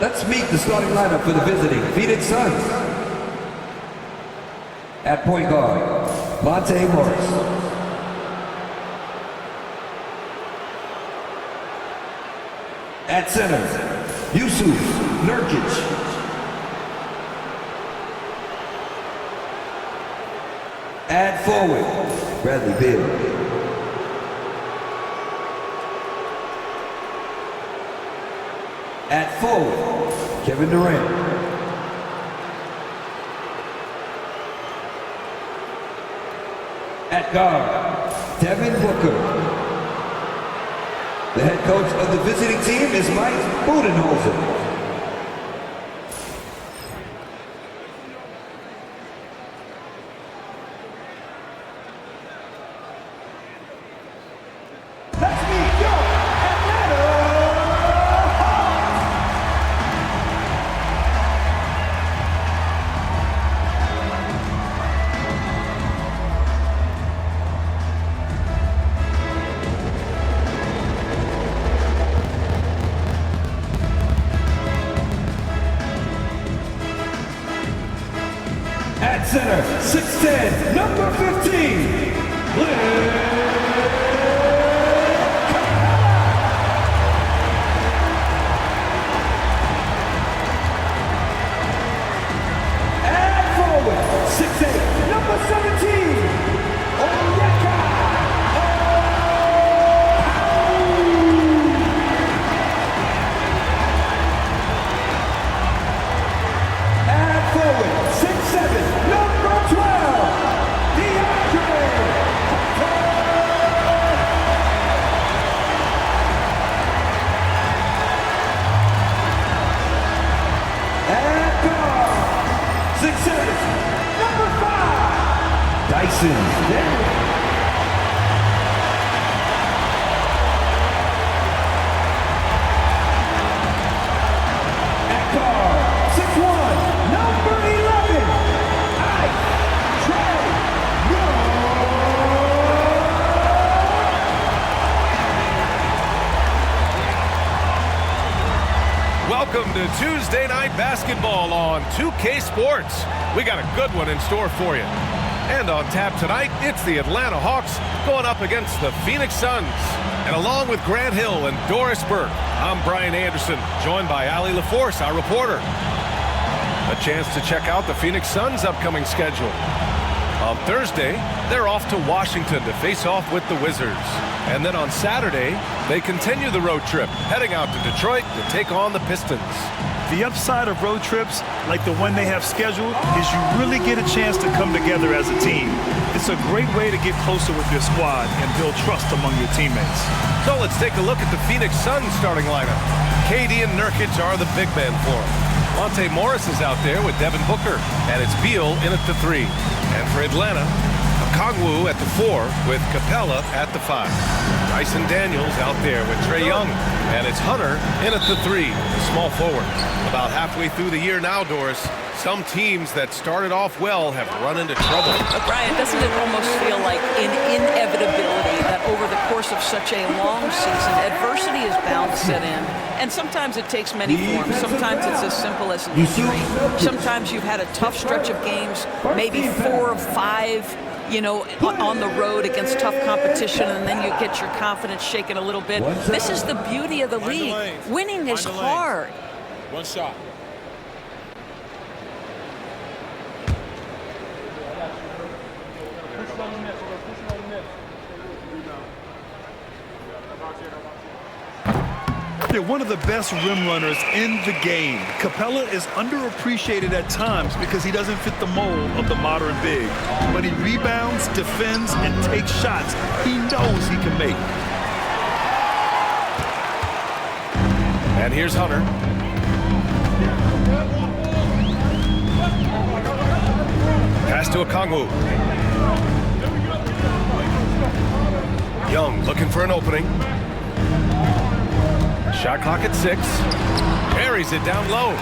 Let's meet the starting lineup for the visiting Phoenix Suns. At point guard, Monte Morris. At center, Yusuf Nurkic. At forward, Bradley Beal. At forward, Kevin Durant. At guard, Devin Booker. The head coach of the visiting team is Mike Budenholzer. At center, 6'10", number 15, At forward, 6'8", number 17, Onyeka. At forward, 6'7", number 12, At guard, 6'7", number 5, Jayson Tatum. At guard, 6'1", number 11, Welcome to Tuesday Night Basketball on 2K Sports. We got a good one in store for you. And on tap tonight, it's the Atlanta Hawks going up against the Phoenix Suns. And along with Grant Hill and Doris Burke, I'm Brian Anderson, joined by Ali LaForce, our reporter. A chance to check out the Phoenix Suns' upcoming schedule. On Thursday, they're off to Washington to face off with the Wizards. And then on Saturday, they continue the road trip, heading out to Detroit to take on the Pistons. The upside of road trips, like the one they have scheduled, is you really get a chance to come together as a team. It's a great way to get closer with your squad and build trust among your teammates. So let's take a look at the Phoenix Suns starting lineup. KD and Nurkic are the big men for them. Monte Morris is out there with Devin Booker, and it's Beal in at the 3. And for Atlanta, Okongwu at the 4 with Capella at the 5. Dyson Daniels out there with Trae Young, and it's Hunter in at the 3, the small forward. About halfway through the year now, Doris, some teams that started off well have run into trouble. Brian, doesn't it almost feel like an inevitability that over the course of such a long season, adversity is bound to set in? And sometimes it takes many forms. Sometimes it's as simple as an injury. Sometimes you've had a tough stretch of games, maybe 4 or 5, on the road against tough competition, and then you get your confidence shaken a little bit. This is the beauty of the league. Winning is hard. One shot. They're one of the best rim runners in the game. Capella is underappreciated at times because he doesn't fit the mold of the modern big. But he rebounds, defends, and takes shots he knows he can make. And here's Hunter. Pass to Okongwu. Young looking for an opening. Shot clock at 6. Carries it down low.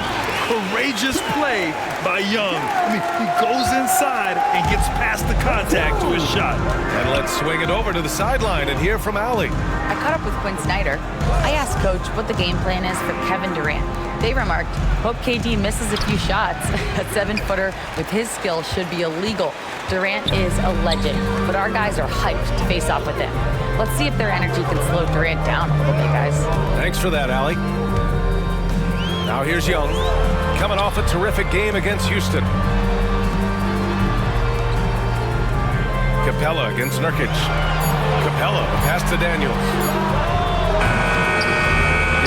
Courageous play by Young. He goes inside and gets past the contact to his shot. And let's swing it over to the sideline and hear from Allie. I caught up with Quinn Snyder. I asked Coach what the game plan is for Kevin Durant. They remarked, hope KD misses a few shots. A 7-footer with his skill should be illegal. Durant is a legend, but our guys are hyped to face off with him. Let's see if their energy can slow Durant down a little bit, guys. Thanks for that, Allie. Now here's Young, coming off a terrific game against Houston. Capella against Nurkic. Capella, the pass to Daniels.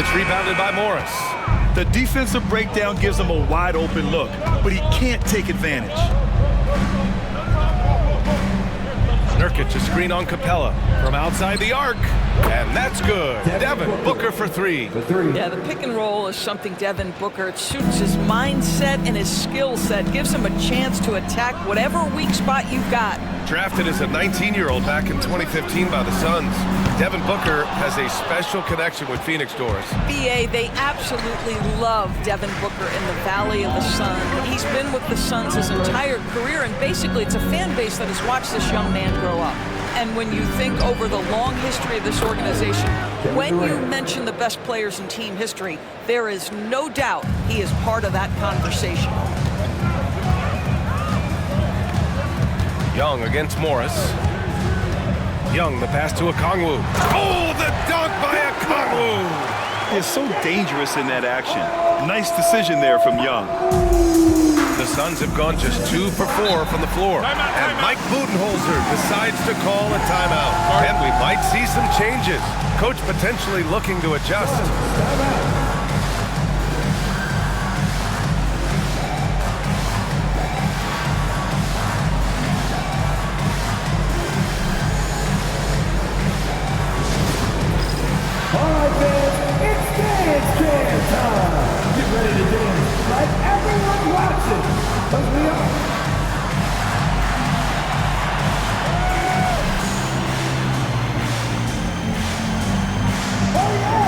It's rebounded by Morris. The defensive breakdown gives him a wide open look, but he can't take advantage. Nurkic, a screen on Capella from outside the arc, and that's good. Devin Booker for three. Yeah, the pick and roll is something Devin Booker, it suits his mindset and his skill set, gives him a chance to attack whatever weak spot you've got. Drafted as a 19-year-old back in 2015 by the Suns, Devin Booker has a special connection with Phoenix Doors. BA, they absolutely love Devin Booker in the Valley of the Sun. He's been with the Suns his entire career, and basically it's a fan base that has watched this young man grow up. And when you think over the long history of this organization, when you mention the best players in team history, there is no doubt he is part of that conversation. Young against Morris. Young, the pass to Okongwu. Oh, the dunk by Okongwu! He's so dangerous in that action. Nice decision there from Young. The Suns have gone just 2 for 4 from the floor. And Mike Budenholzer decides to call a timeout. And we might see some changes. Coach potentially looking to adjust. All right, fans, it's dance time. Get ready to dance like everyone watching, 'cause we are. Oh, yeah!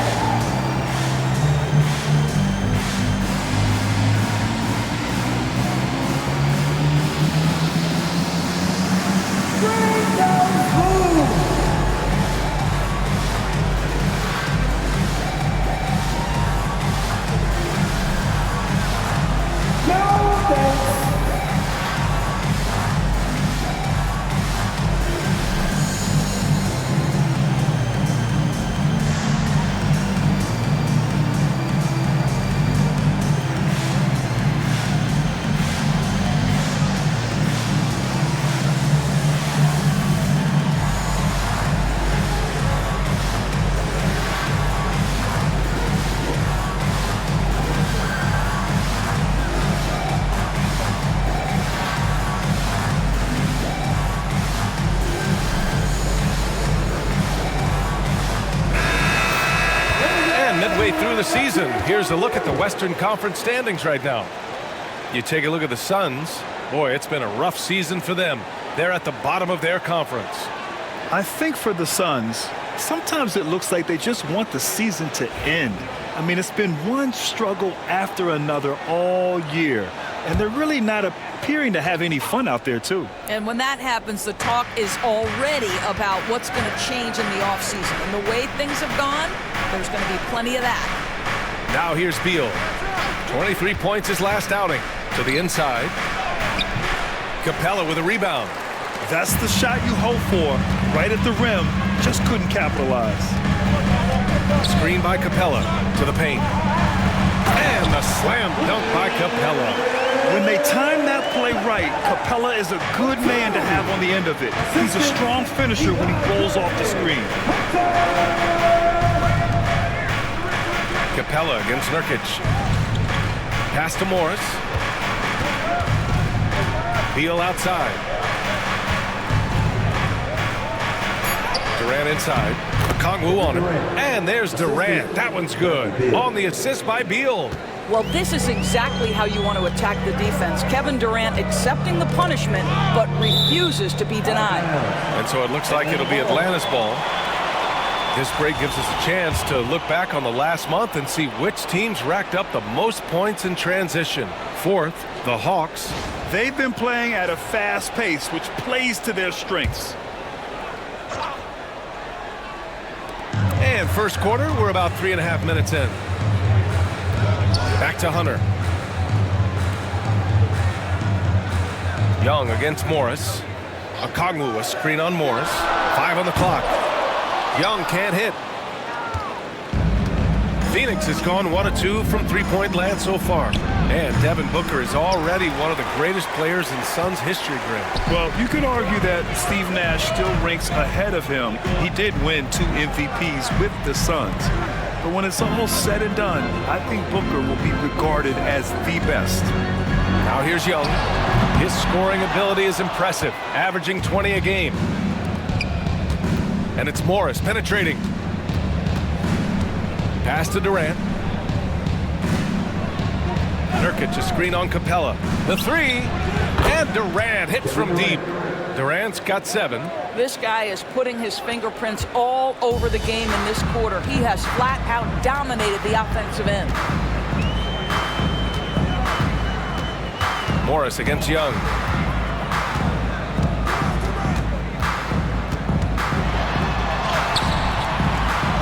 Bring those moves! Through the season, here's a look at the Western Conference standings right now. You take a look at the Suns. Boy, it's been a rough season for them. They're at the bottom of their conference. I think for the Suns, sometimes it looks like they just want the season to end. I mean, it's been one struggle after another all year, and they're really not appearing to have any fun out there, too. And when that happens, the talk is already about what's going to change in the offseason. And the way things have gone, there's going to be plenty of that. Now here's Beal. 23 points his last outing. To the inside. Capella with a rebound. That's the shot you hope for. Right at the rim. Just couldn't capitalize. Screen by Capella to the paint. And the slam dunk by Capella. When they time that play right, Capella is a good man to have on the end of it. He's a strong finisher when he rolls off the screen. Capella against Nurkic. Pass to Morris. Beal outside. Durant inside. Okongwu on him. And there's Durant. That one's good. On the assist by Beal. Well, this is exactly how you want to attack the defense. Kevin Durant accepting the punishment, but refuses to be denied. And so it looks like it'll be Atlanta's ball. This break gives us a chance to look back on the last month and see which teams racked up the most points in transition. Fourth, the Hawks. They've been playing at a fast pace, which plays to their strengths. And first quarter, we're about 3.5 minutes in. Back to Hunter. Young against Morris. Okongwu, a screen on Morris. 5 on the clock. Young can't hit. Phoenix has gone 1 of 2 from three-point land so far. And Devin Booker is already one of the greatest players in Suns history, Graham. Well, you could argue that Steve Nash still ranks ahead of him. He did win 2 MVPs with the Suns. But when it's all said and done, I think Booker will be regarded as the best. Now here's Young. His scoring ability is impressive, averaging 20 a game. And it's Morris penetrating. Pass to Durant. Nurkic, a screen on Capella. The 3, and Durant hits from deep. Durant's got 7. This guy is putting his fingerprints all over the game in this quarter. He has flat out dominated the offensive end. Morris against Young.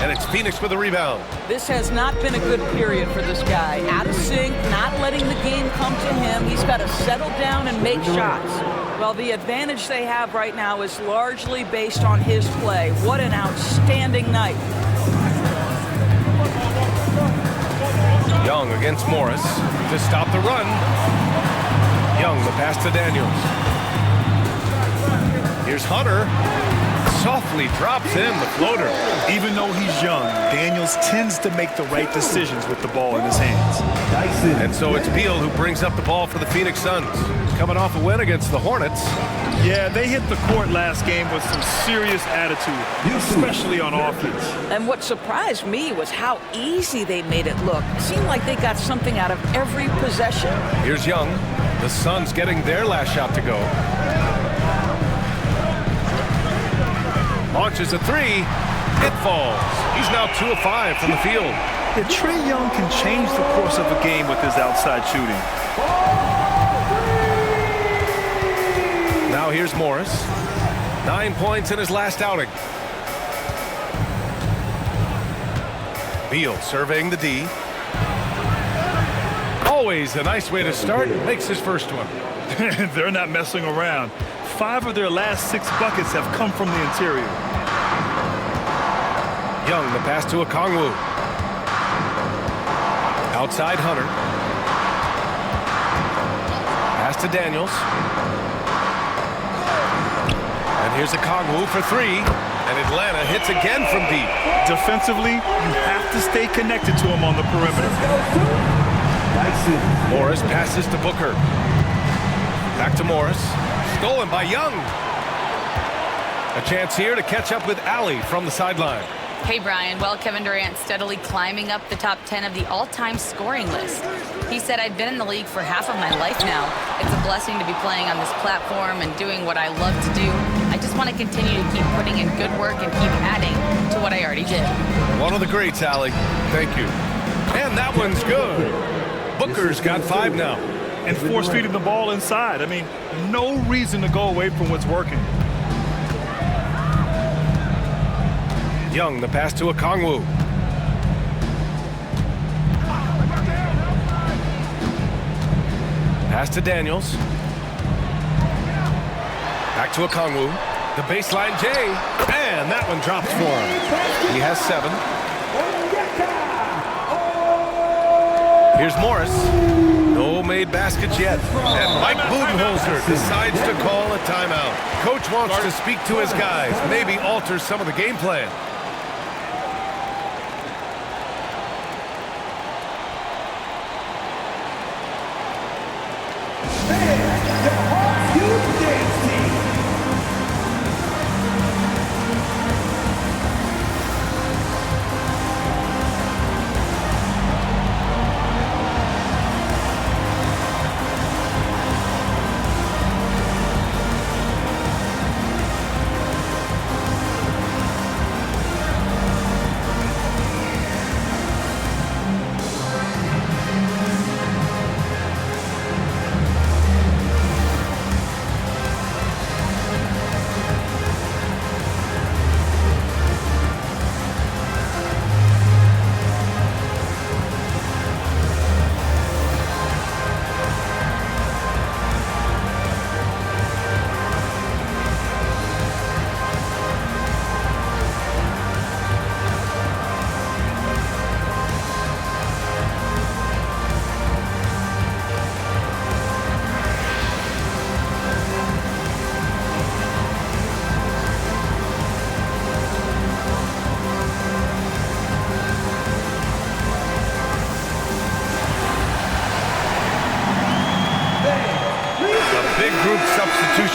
And it's Phoenix with a rebound. This has not been a good period for this guy. Out of sync, not letting the game come to him. He's got to settle down and make shots. Well, the advantage they have right now is largely based on his play. What an outstanding night. Young against Morris to stop the run. Young, the pass to Daniels. Here's Hunter. Softly drops in the floater. Even though he's young, Daniels tends to make the right decisions with the ball in his hands. And so it's Beal who brings up the ball for the Phoenix Suns. Coming off a win against the Hornets. Yeah, they hit the court last game with some serious attitude, especially on offense. And what surprised me was how easy they made it look. It seemed like they got something out of every possession. Here's Young. The Suns getting their last shot to go. Launches a 3. It falls. He's now 2 of 5 from the field. Yeah, Trae Young can change the course of a game with his outside shooting. Now here's Morris. 9 points in his last outing. Beal surveying the D. Always a nice way to start. Makes his first one. They're not messing around. 5 of their last 6 buckets have come from the interior. Young, the pass to Okongwu. Outside Hunter. Pass to Daniels. And here's Okongwu for 3. And Atlanta hits again from deep. Defensively, you have to stay connected to him on the perimeter. Morris passes to Booker. Back to Morris. Stolen by Young. A chance here to catch up with Allie from the sideline. Hey, Brian. Well, Kevin Durant steadily climbing up the top 10 of the all-time scoring list. He said, I've been in the league for half of my life now. It's a blessing to be playing on this platform and doing what I love to do. I just want to continue to keep putting in good work and keep adding to what I already did. One of the greats, Allie. Thank you. And that one's good. Booker's got 5 now. And force feeding the ball inside. I mean, no reason to go away from what's working. Young, the pass to Okongwu. Pass to Daniels. Back to Okongwu. The baseline J. And that one drops for him. He has 7. Here's Morris. No made baskets yet. And Mike Budenholzer decides to call a timeout. Coach wants to speak to his guys, maybe alter some of the game plan.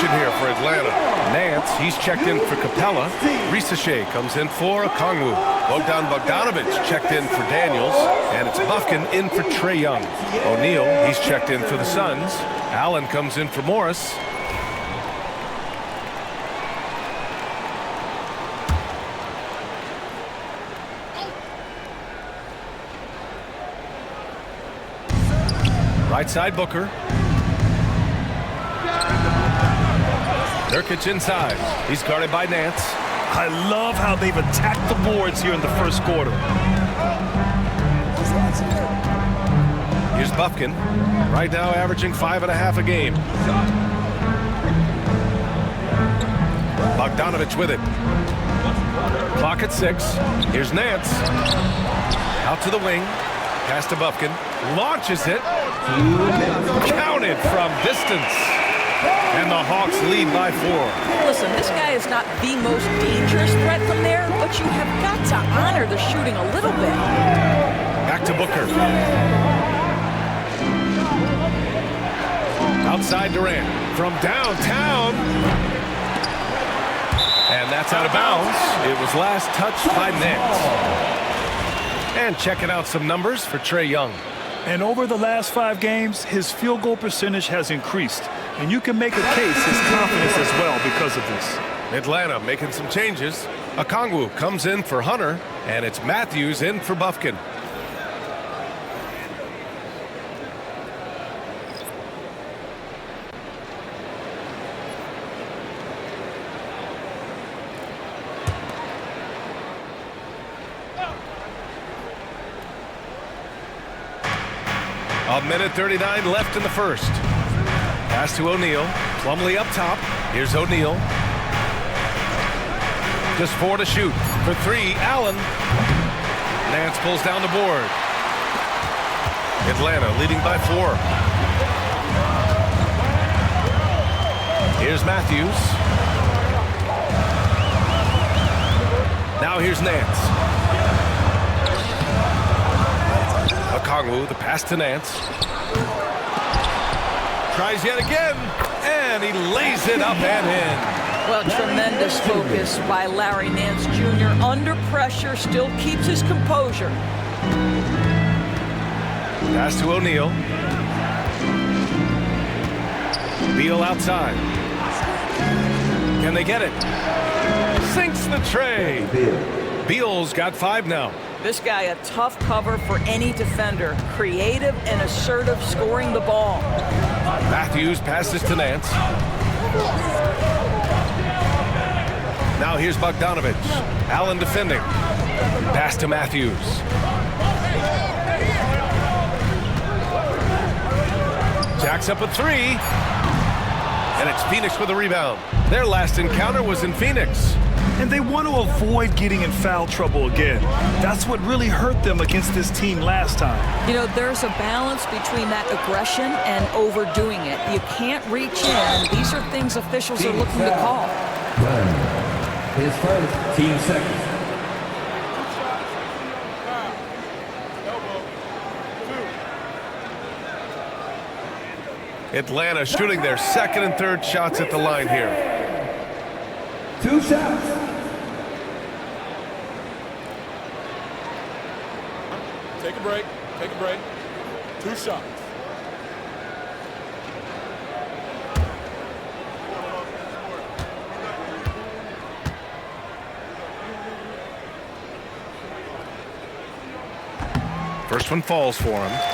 substitution here for Atlanta. Nance, he's checked in for Capella. Risache comes in for Okongwu. Bogdanovich checked in for Daniels. And it's Bufkin in for Trae Young. O'Neal, he's checked in for the Suns. Allen comes in for Morris. Right side, Booker. Nurkic inside. He's guarded by Nance. I love how they've attacked the boards here in the first quarter. Here's Bufkin. Right now averaging 5.5 a game. Bogdanovich with it. Clock at 6. Here's Nance. Out to the wing. Pass to Bufkin. Launches it. Counted from distance. And the Hawks lead by 4. Listen, this guy is not the most dangerous threat from there, but you have got to honor the shooting a little bit. Back to Booker. Outside Durant. From downtown. And that's out of bounds. It was last touched by Nance. And checking out some numbers for Trae Young. And over the last 5 games, his field goal percentage has increased. And you can make a case his confidence as well because of this. Atlanta making some changes. Okongwu comes in for Hunter, and it's Matthews in for Bufkin. A minute 39 left in the first. Pass to O'Neal. Plumlee up top. Here's O'Neal. Just 4 to shoot. For 3, Allen. Nance pulls down the board. Atlanta leading by 4. Here's Matthews. Now here's Nance. Okongwu, the pass to Nance. Tries yet again, and he lays it up and in. Well, tremendous focus by Larry Nance Jr. Under pressure, still keeps his composure. Pass to O'Neal. Beal outside. Can they get it? Sinks the tray. Beal's got 5 now. This guy a tough cover for any defender. Creative and assertive scoring the ball. Matthews passes to Nance. Now here's Bogdanovich. Allen defending. Pass to Matthews. Jacks up a 3. And it's Phoenix with a rebound. Their last encounter was in Phoenix. And they want to avoid getting in foul trouble again. That's what really hurt them against this team last time. You know, there's a balance between that aggression and overdoing it. You can't reach in. These are things officials are looking to call. His first, team second. Atlanta shooting their second and third shots at the line here. 2 shots. Take a break. Take a break. 2 shots. First one falls for him.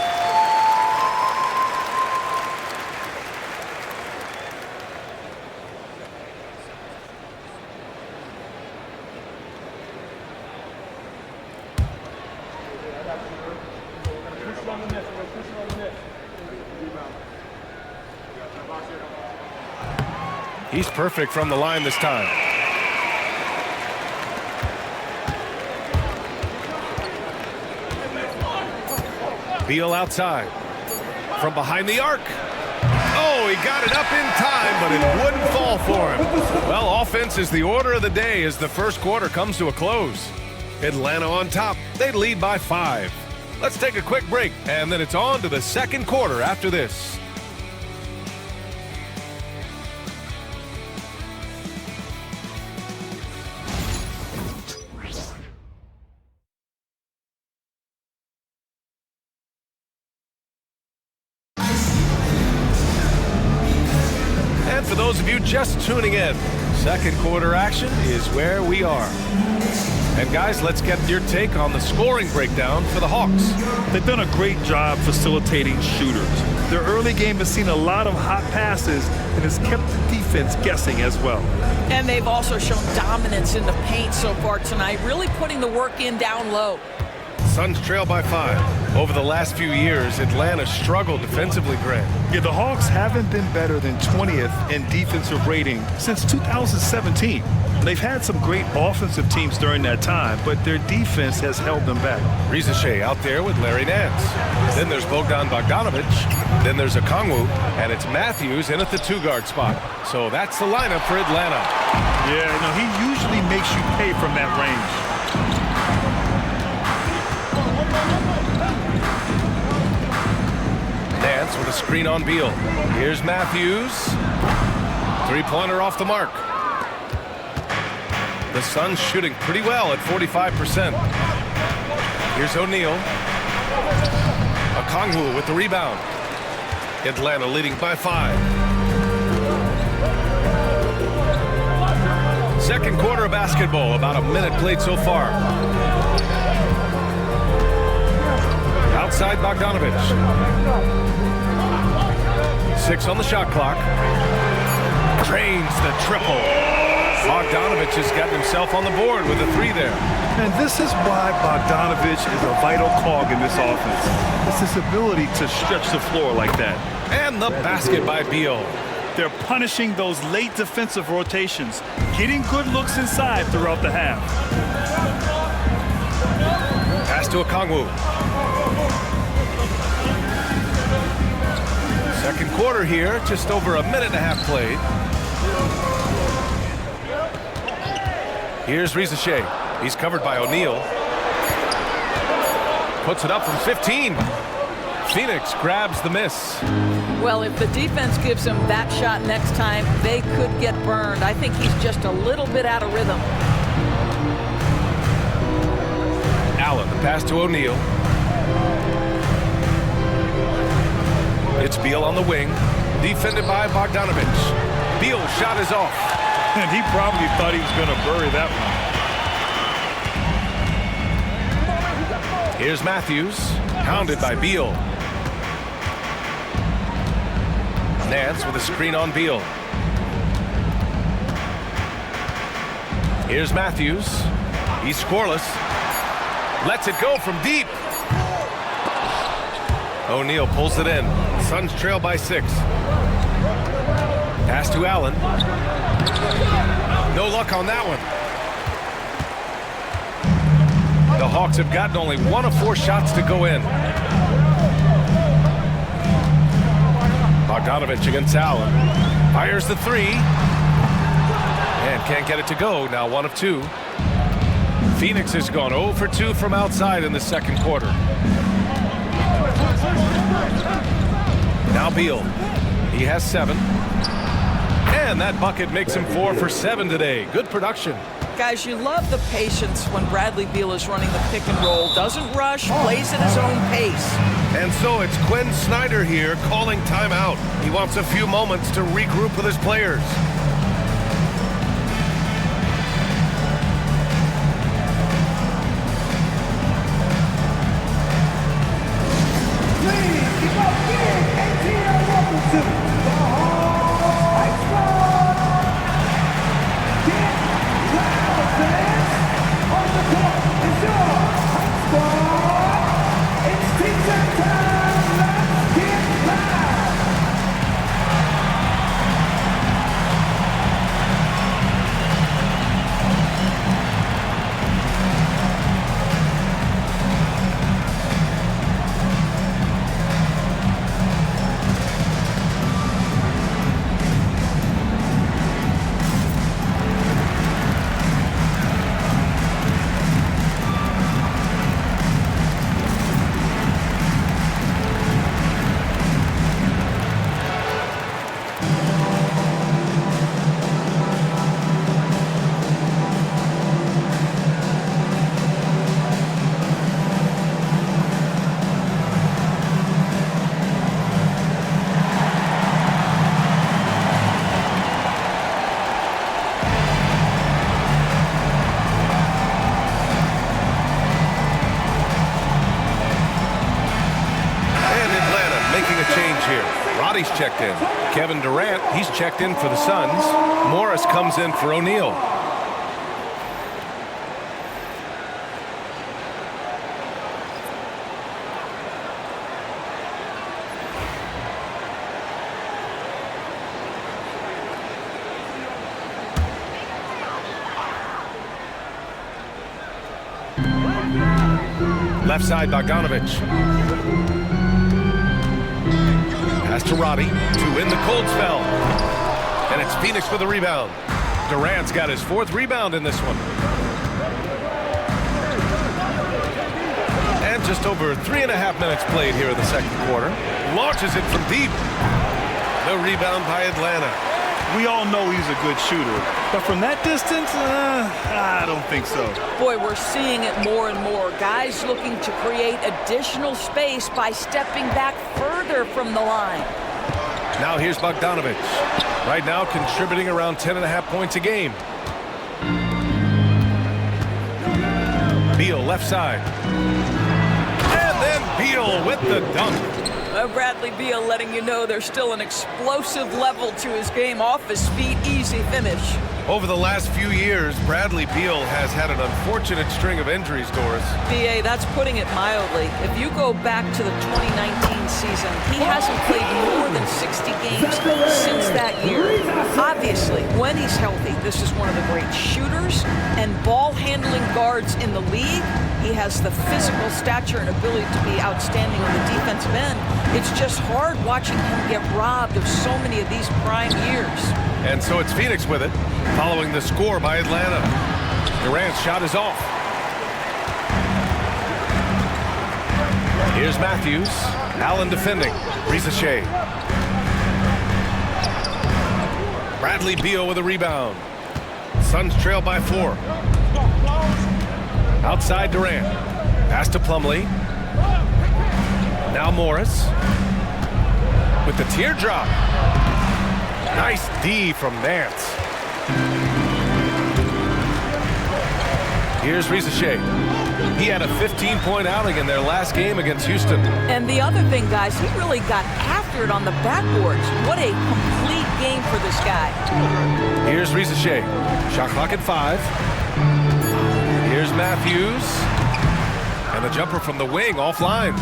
He's perfect from the line this time. Beal outside. From behind the arc. Oh, he got it up in time, but it wouldn't fall for him. Well, offense is the order of the day as the first quarter comes to a close. Atlanta on top. They lead by 5. Let's take a quick break, and then it's on to the second quarter after this. those of you just tuning in, second quarter action is where we are. And guys, let's get your take on the scoring breakdown for the Hawks. They've done a great job facilitating shooters. Their early game has seen a lot of hot passes and has kept the defense guessing as well. And they've also shown dominance in the paint so far tonight, really putting the work in down low. Suns trail by 5. Over the last few years, Atlanta struggled defensively, Grant. Yeah, the Hawks haven't been better than 20th in defensive rating since 2017. They've had some great offensive teams during that time, but their defense has held them back. Rizachet out there with Larry Nance. Then there's Bogdan Bogdanovic. Then there's Okongwu, and it's Matthews in at the 2-guard spot. So that's the lineup for Atlanta. Yeah, no, he usually makes you pay from that range. Nance with a screen on Beal. Here's Matthews. Three-pointer off the mark. The Suns shooting pretty well at 45%. Here's O'Neal. Okongwu with the rebound. Atlanta leading by 5. Second quarter of basketball, about a minute played so far. Outside Bogdanovic. 6 on the shot clock. Drains the triple. Bogdanovic has gotten himself on the board with a 3 there. And this is why Bogdanovic is a vital cog in this offense. It's his ability to stretch the floor like that. And the basket by Beal. They're punishing those late defensive rotations, getting good looks inside throughout the half. Pass to Okongwu. Second quarter here, just over a minute and a half played. Here's Rizachet. He's covered by O'Neal. Puts it up from 15. Phoenix grabs the miss. Well, if the defense gives him that shot next time, they could get burned. I think he's just a little bit out of rhythm. Allen, the pass to O'Neal. It's Beal on the wing, defended by Bogdanovic. Beal's shot is off. And he probably thought he was going to bury that one. Here's Matthews, hounded by Beal. Nance with a screen on Beal. Here's Matthews. He's scoreless. Lets it go from deep. O'Neal pulls it in. Suns trail by 6. Pass to Allen. No luck on that one. The Hawks have gotten only 1 of 4 shots to go in. Bogdanovic against Allen. Fires the 3. And can't get it to go. Now 1 of 2. Phoenix has gone 0 for 2 from outside in the second quarter. Now Beal. He has 7. And that bucket makes him 4 for 7 today. Good production. Guys, you love the patience when Bradley Beal is running the pick and roll. Doesn't rush, plays at his own pace. And so it's Quinn Snyder here calling timeout. He wants a few moments to regroup with his players. Please keep up big and welcome to the Hawks Squad. Get loud, fans. On the court is your Hawks Squad. It's teacher time. Let's get loud. Roddy's checked in. Kevin Durant, he's checked in for the Suns. Morris comes in for O'Neal. Left side, Bogdanovich. Pass to Roddy to win the cold spell. And it's Phoenix with the rebound. Durant's got his 4th rebound in this one. And just over 3.5 minutes played here in the second quarter. Launches it from deep. The rebound by Atlanta. We all know he's a good shooter, but from that distance, I don't think so. Boy, we're seeing it more and more. Guys looking to create additional space by stepping back further from the line. Now here's Bogdanovich. Right now contributing around 10.5 points a game. Beal left side. And then Beal with the dunk. Bradley Beal letting you know there's still an explosive level to his game. Off his feet, easy finish. Over the last few years, Bradley Beal has had an unfortunate string of injuries, Doris. BA, that's putting it mildly. If you go back to the 2019 season, he hasn't played more than 60 games since that year. Obviously, when he's healthy, this is one of the great shooters and ball-handling guards in the league. He has the physical stature and ability to be outstanding on the defensive end. It's just hard watching him get robbed of so many of these prime years. And so it's Phoenix with it, following the score by Atlanta. Durant's shot is off. Here's Matthews. Allen defending. Ricochet. Bradley Beal with a rebound. Suns trail by 4. Outside Durant. Pass to Plumlee. Now Morris. With the teardrop. Nice D from Nance. Here's Ricochet. He had a 15-point outing in their last game against Houston. And the other thing, guys, he really got after it on the backboards. What a complete game for this guy. Here's Ricochet. Shot clock at 5. Here's Matthews. And the jumper from the wing offline.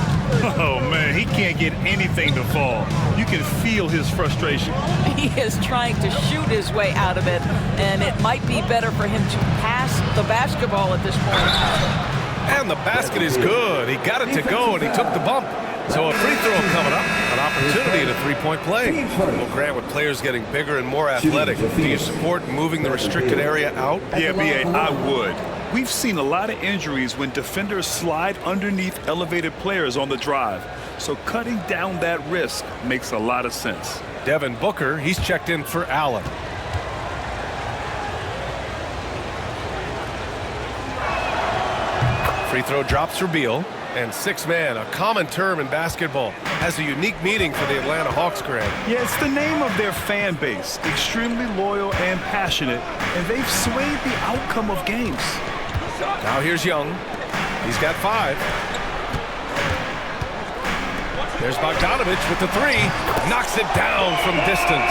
Oh, man, he can't get anything to fall. You can feel his frustration. He is trying to shoot his way out of it, and it might be better for him to pass the basketball at this point. And the basket is good. He got it to go, and he took the bump. So a free throw coming up, an opportunity at a 3-point play. Well, Grant, with players getting bigger and more athletic, do you support moving the restricted area out? Yeah, B.A., I would. We've seen a lot of injuries when defenders slide underneath elevated players on the drive. So cutting down that risk makes a lot of sense. Devin Booker, he's checked in for Allen. Free throw drops for Beal. And 6-man, a common term in basketball, has a unique meaning for the Atlanta Hawks, Grant. Yeah, it's the name of their fan base. Extremely loyal and passionate, and they've swayed the outcome of games. Now here's Young. He's got 5. There's Bogdanovich with the 3. Knocks it down from distance.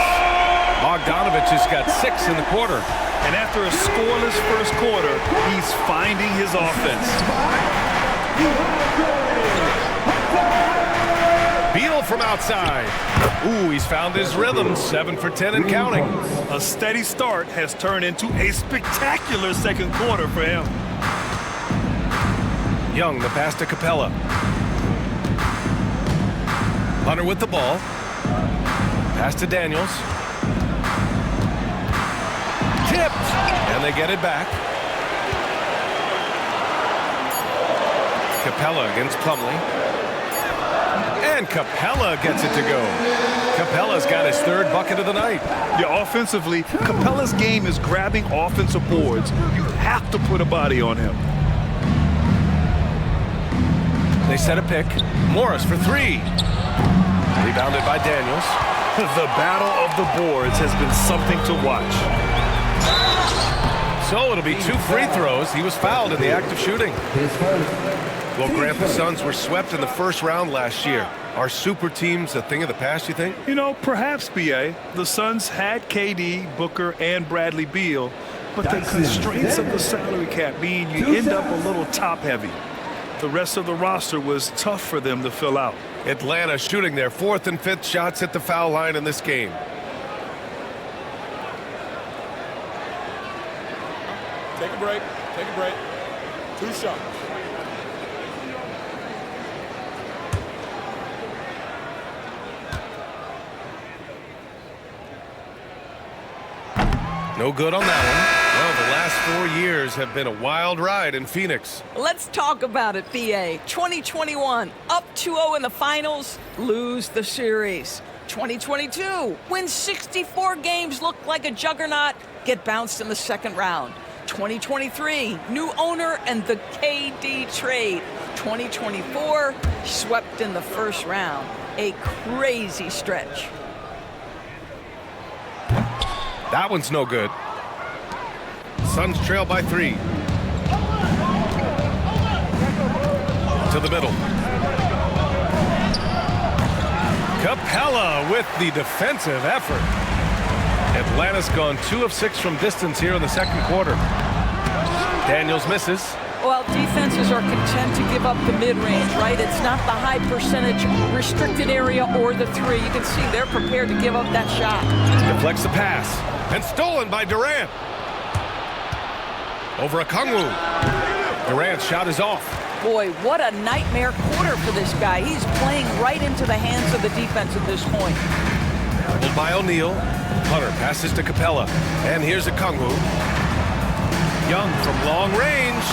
Bogdanovich has got 6 in the quarter. And after a scoreless first quarter, he's finding his offense. Beal from outside. Ooh, he's found his rhythm. 7 for 10 and counting. A steady start has turned into a spectacular second quarter for him. Young, the pass to Capella. Hunter with the ball. Pass to Daniels. Tipped, and they get it back. Capella against Plumlee. And Capella gets it to go. Capella's got his 3rd bucket of the night. Yeah, offensively, Capella's game is grabbing offensive boards. You have to put a body on him. They set a pick. Morris for 3. Rebounded by Daniels. The battle of the boards has been something to watch. So it'll be 2 free throws. He was fouled in the act of shooting. His first. Well, Grant, the Suns were swept in the first round last year. Are super teams a thing of the past, you think? You know, perhaps, B.A. The Suns had KD, Booker, and Bradley Beal, but the constraints of the salary cap mean you end up a little top-heavy. The rest of the roster was tough for them to fill out. Atlanta shooting their 4th and 5th shots at the foul line in this game. Take a break. Take a break. 2 shots. No good on that one. Well, the last 4 years have been a wild ride in Phoenix. Let's talk about it, BA. 2021, up 2-0 in the finals, lose the series. 2022, win 64 games, look like a juggernaut, get bounced in the second round. 2023, new owner and the KD trade. 2024, swept in the first round. A crazy stretch. That one's no good. Suns trail by 3. To the middle. Capella with the defensive effort. Atlanta's gone 2 of 6 from distance here in the second quarter. Daniels misses. Well, defenses are content to give up the mid-range, right? It's not the high percentage restricted area or the 3. You can see they're prepared to give up that shot. Deflects the pass. And stolen by Durant. Over Okongwu. Durant's shot is off. Boy, what a nightmare quarter for this guy. He's playing right into the hands of the defense at this point. Doubled by O'Neal. Hunter passes to Capella. And here's Okongwu. Young from long range.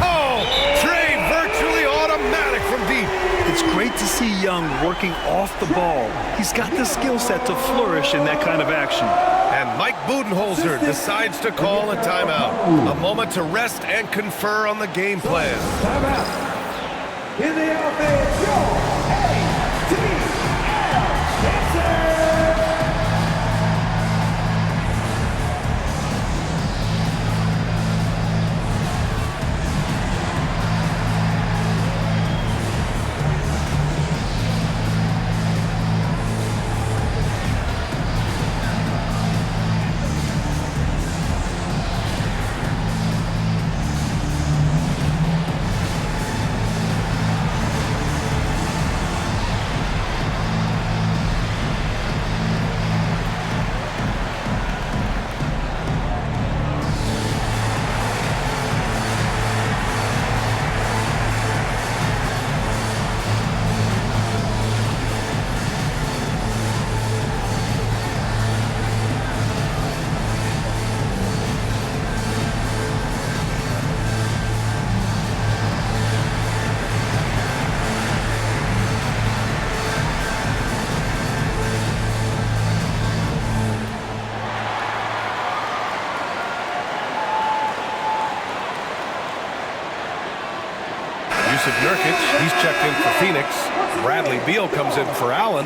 Oh! Trey virtually automatic from deep. It's great to see Young working off the ball. He's got the skill set to flourish in that kind of action. And Mike Budenholzer decides to call a timeout. A moment to rest and confer on the game plan. Timeout. In the offense, your Nurkic, he's checked in for Phoenix. Bradley Beal comes in for Allen.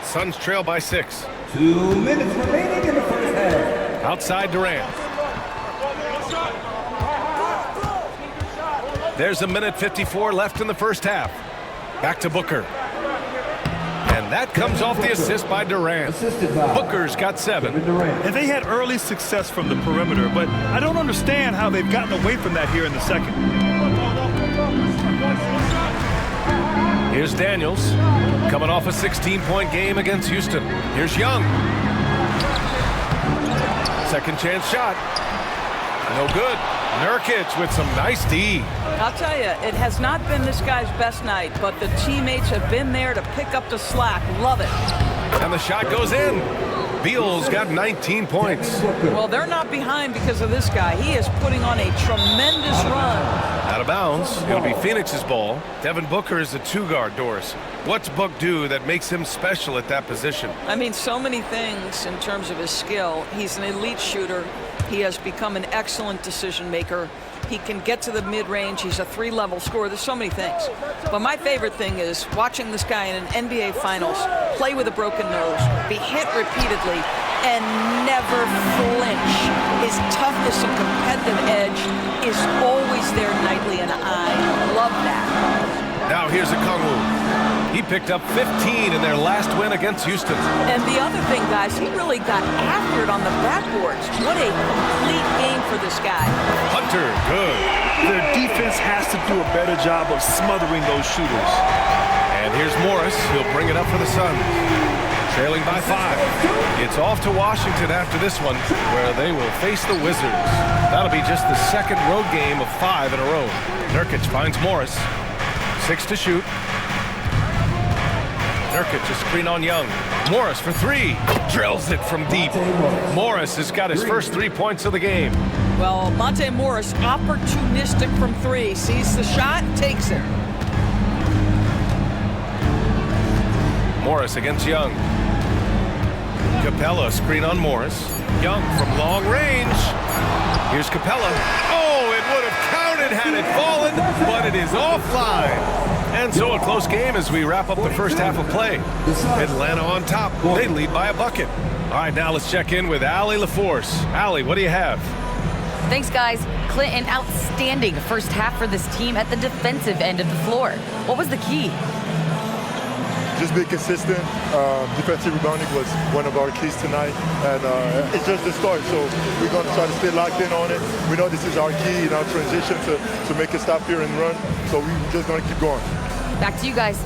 Suns trail by 6. 2 minutes remaining in the first half. Outside Durant. There's 1:54 left in the first half. Back to Booker. And that comes off the assist by Durant. Booker's got 7. And they had early success from the perimeter, but I don't understand how they've gotten away from that here in the second. Here's Daniels, coming off a 16-point game against Houston. Here's Young. Second chance shot. No good. Nurkic with some nice D. I'll tell you, it has not been this guy's best night, but the teammates have been there to pick up the slack. Love it. And the shot goes in. Beal's got 19 points. Well, they're not behind because of this guy. He is putting on a tremendous run. Out of bounds. It'll be Phoenix's ball. Devin Booker is a 2-guard, Doris. What's Book do that makes him special at that position? I mean, so many things in terms of his skill. He's an elite shooter. He has become an excellent decision maker. He can get to the mid-range. He's a 3-level scorer. There's so many things. But my favorite thing is watching this guy in an NBA Finals play with a broken nose, be hit repeatedly, and never flinch. His toughness and competitive edge is always there nightly, and I love that. Now here's a Kongwu. He picked up 15 in their last win against Houston. And the other thing, guys, he really got after it on the backboards. What a complete game for this guy. Hunter, good. Their defense has to do a better job of smothering those shooters. And here's Morris. He'll bring it up for the Suns. Trailing by 5. It's off to Washington after this one, where they will face the Wizards. That'll be just the second road game of 5 in a row. Nurkic finds Morris. 6 to shoot. Nurkic a screen on Young. Morris for 3. Drills it from deep. Morris has got his first 3 points of the game. Well, Monte Morris, opportunistic from 3. Sees the shot, takes it. Morris against Young. Capella screen on Morris. Young from long range. Here's Capella. Oh, it would have counted had it fallen, but it is offline. And so a close game as we wrap up the first half of play. Atlanta on top. They lead by a bucket. All right, now let's check in with Allie LaForce. Allie, what do you have? Thanks, guys. Clint, an outstanding first half for this team at the defensive end of the floor. What was the key? Just be consistent. Defensive rebounding was one of our keys tonight, and it's just the start. So we're going to try to stay locked in on it. We know this is our key in our transition to make a stop here and run. So we're just going to keep going. Back to you guys.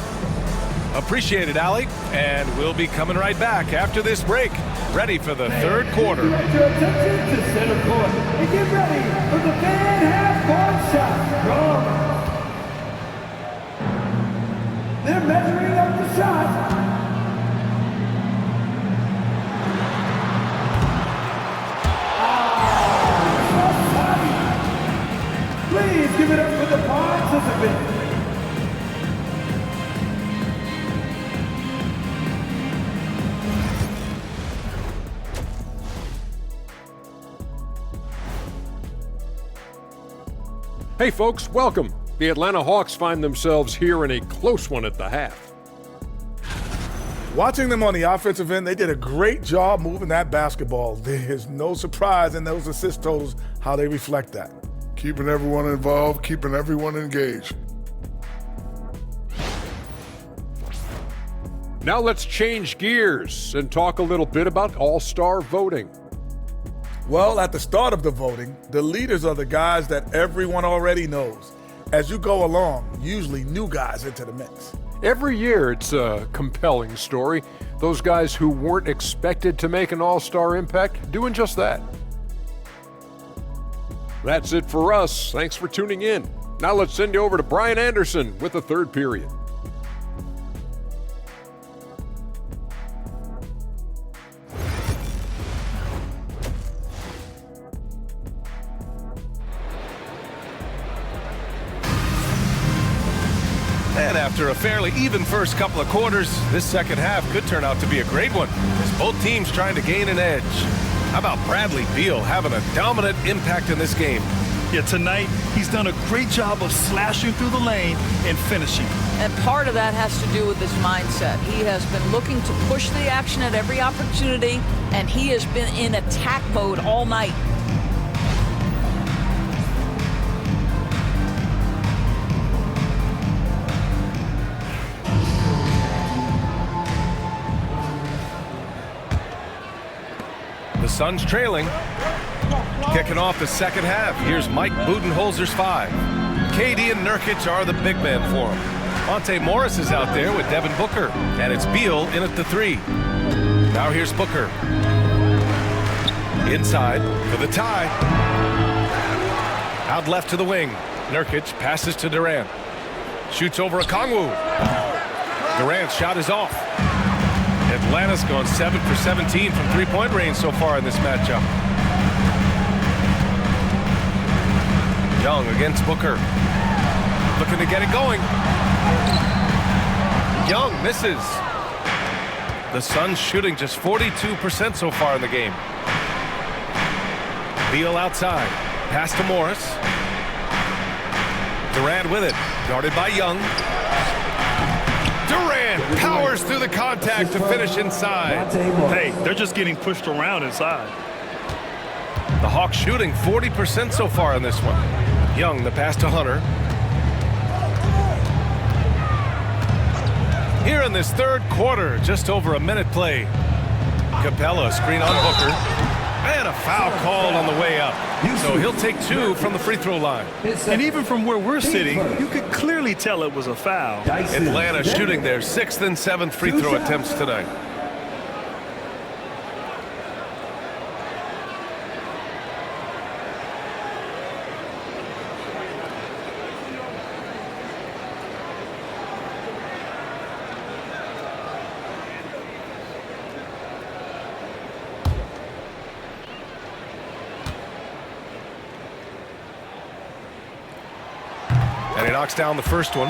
Appreciate it, Allie. And we'll be coming right back after this break. Ready for the third quarter. Direct your attention to center court and get ready for the fan half-court shot. They're measuring up the shot. Please give it up for the participants. Hey folks, welcome. The Atlanta Hawks find themselves here in a close one at the half. Watching them on the offensive end, they did a great job moving that basketball. There's no surprise in those assist totals how they reflect that. Keeping everyone involved, keeping everyone engaged. Now let's change gears and talk a little bit about All-Star voting. Well, at the start of the voting, the leaders are the guys that everyone already knows. As you go along, usually new guys into the mix. Every year it's a compelling story. Those guys who weren't expected to make an All-Star impact doing just that. That's it for us. Thanks for tuning in. Now let's send you over to Brian Anderson with the third period. And after a fairly even first couple of quarters, this second half could turn out to be a great one, as both teams trying to gain an edge. How about Bradley Beal having a dominant impact in this game? Yeah, tonight he's done a great job of slashing through the lane and finishing. And part of that has to do with his mindset. He has been looking to push the action at every opportunity, and he has been in attack mode all night. The Suns trailing. Kicking off the second half. Here's Mike Budenholzer's 5. KD and Nurkic are the big men for him. Monte Morris is out there with Devin Booker. And it's Beal in at the 3. Now here's Booker. Inside for the tie. Out left to the wing. Nurkic passes to Durant. Shoots over a Kongwu. Durant's shot is off. Atlanta's gone 7 for 17 from three-point range so far in this matchup. Young against Booker. Looking to get it going. Young misses. The Suns shooting just 42% so far in the game. Beal outside. Pass to Morris. Durant with it, guarded by Young. Durant powers through the contact to finish inside. Hey, they're just getting pushed around inside. The Hawks shooting 40% so far in this one. Young, the pass to Hunter. Here in this third quarter, just over a minute played. Capella, screen on Booker. And a foul called on the way up. So he'll take 2 from the free throw line. And even from where we're sitting, you could clearly tell it was a foul. Atlanta shooting their 6th and 7th free throw attempts tonight. And he knocks down the first one.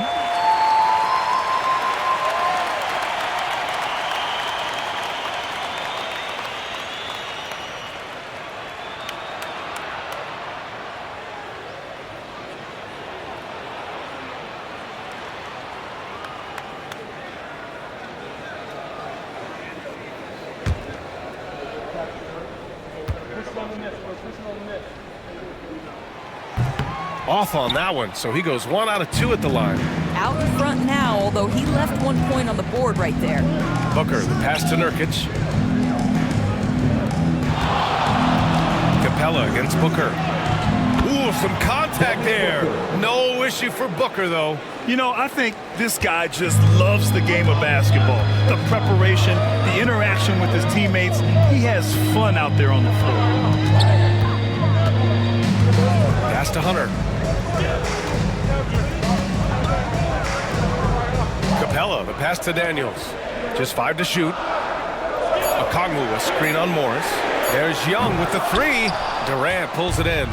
Off on that one, so he goes 1 out of 2 at the line. Out in front now, although he left 1 point on the board right there. Booker, the pass to Nurkic. Capella against Booker. Ooh, some contact there. No issue for Booker, though. You know, I think this guy just loves the game of basketball. The preparation, the interaction with his teammates. He has fun out there on the floor. Pass to Hunter. Capella, the pass to Daniels. Just 5 to shoot. Okongwu, a screen on Morris. There's Young with the 3. Durant pulls it in.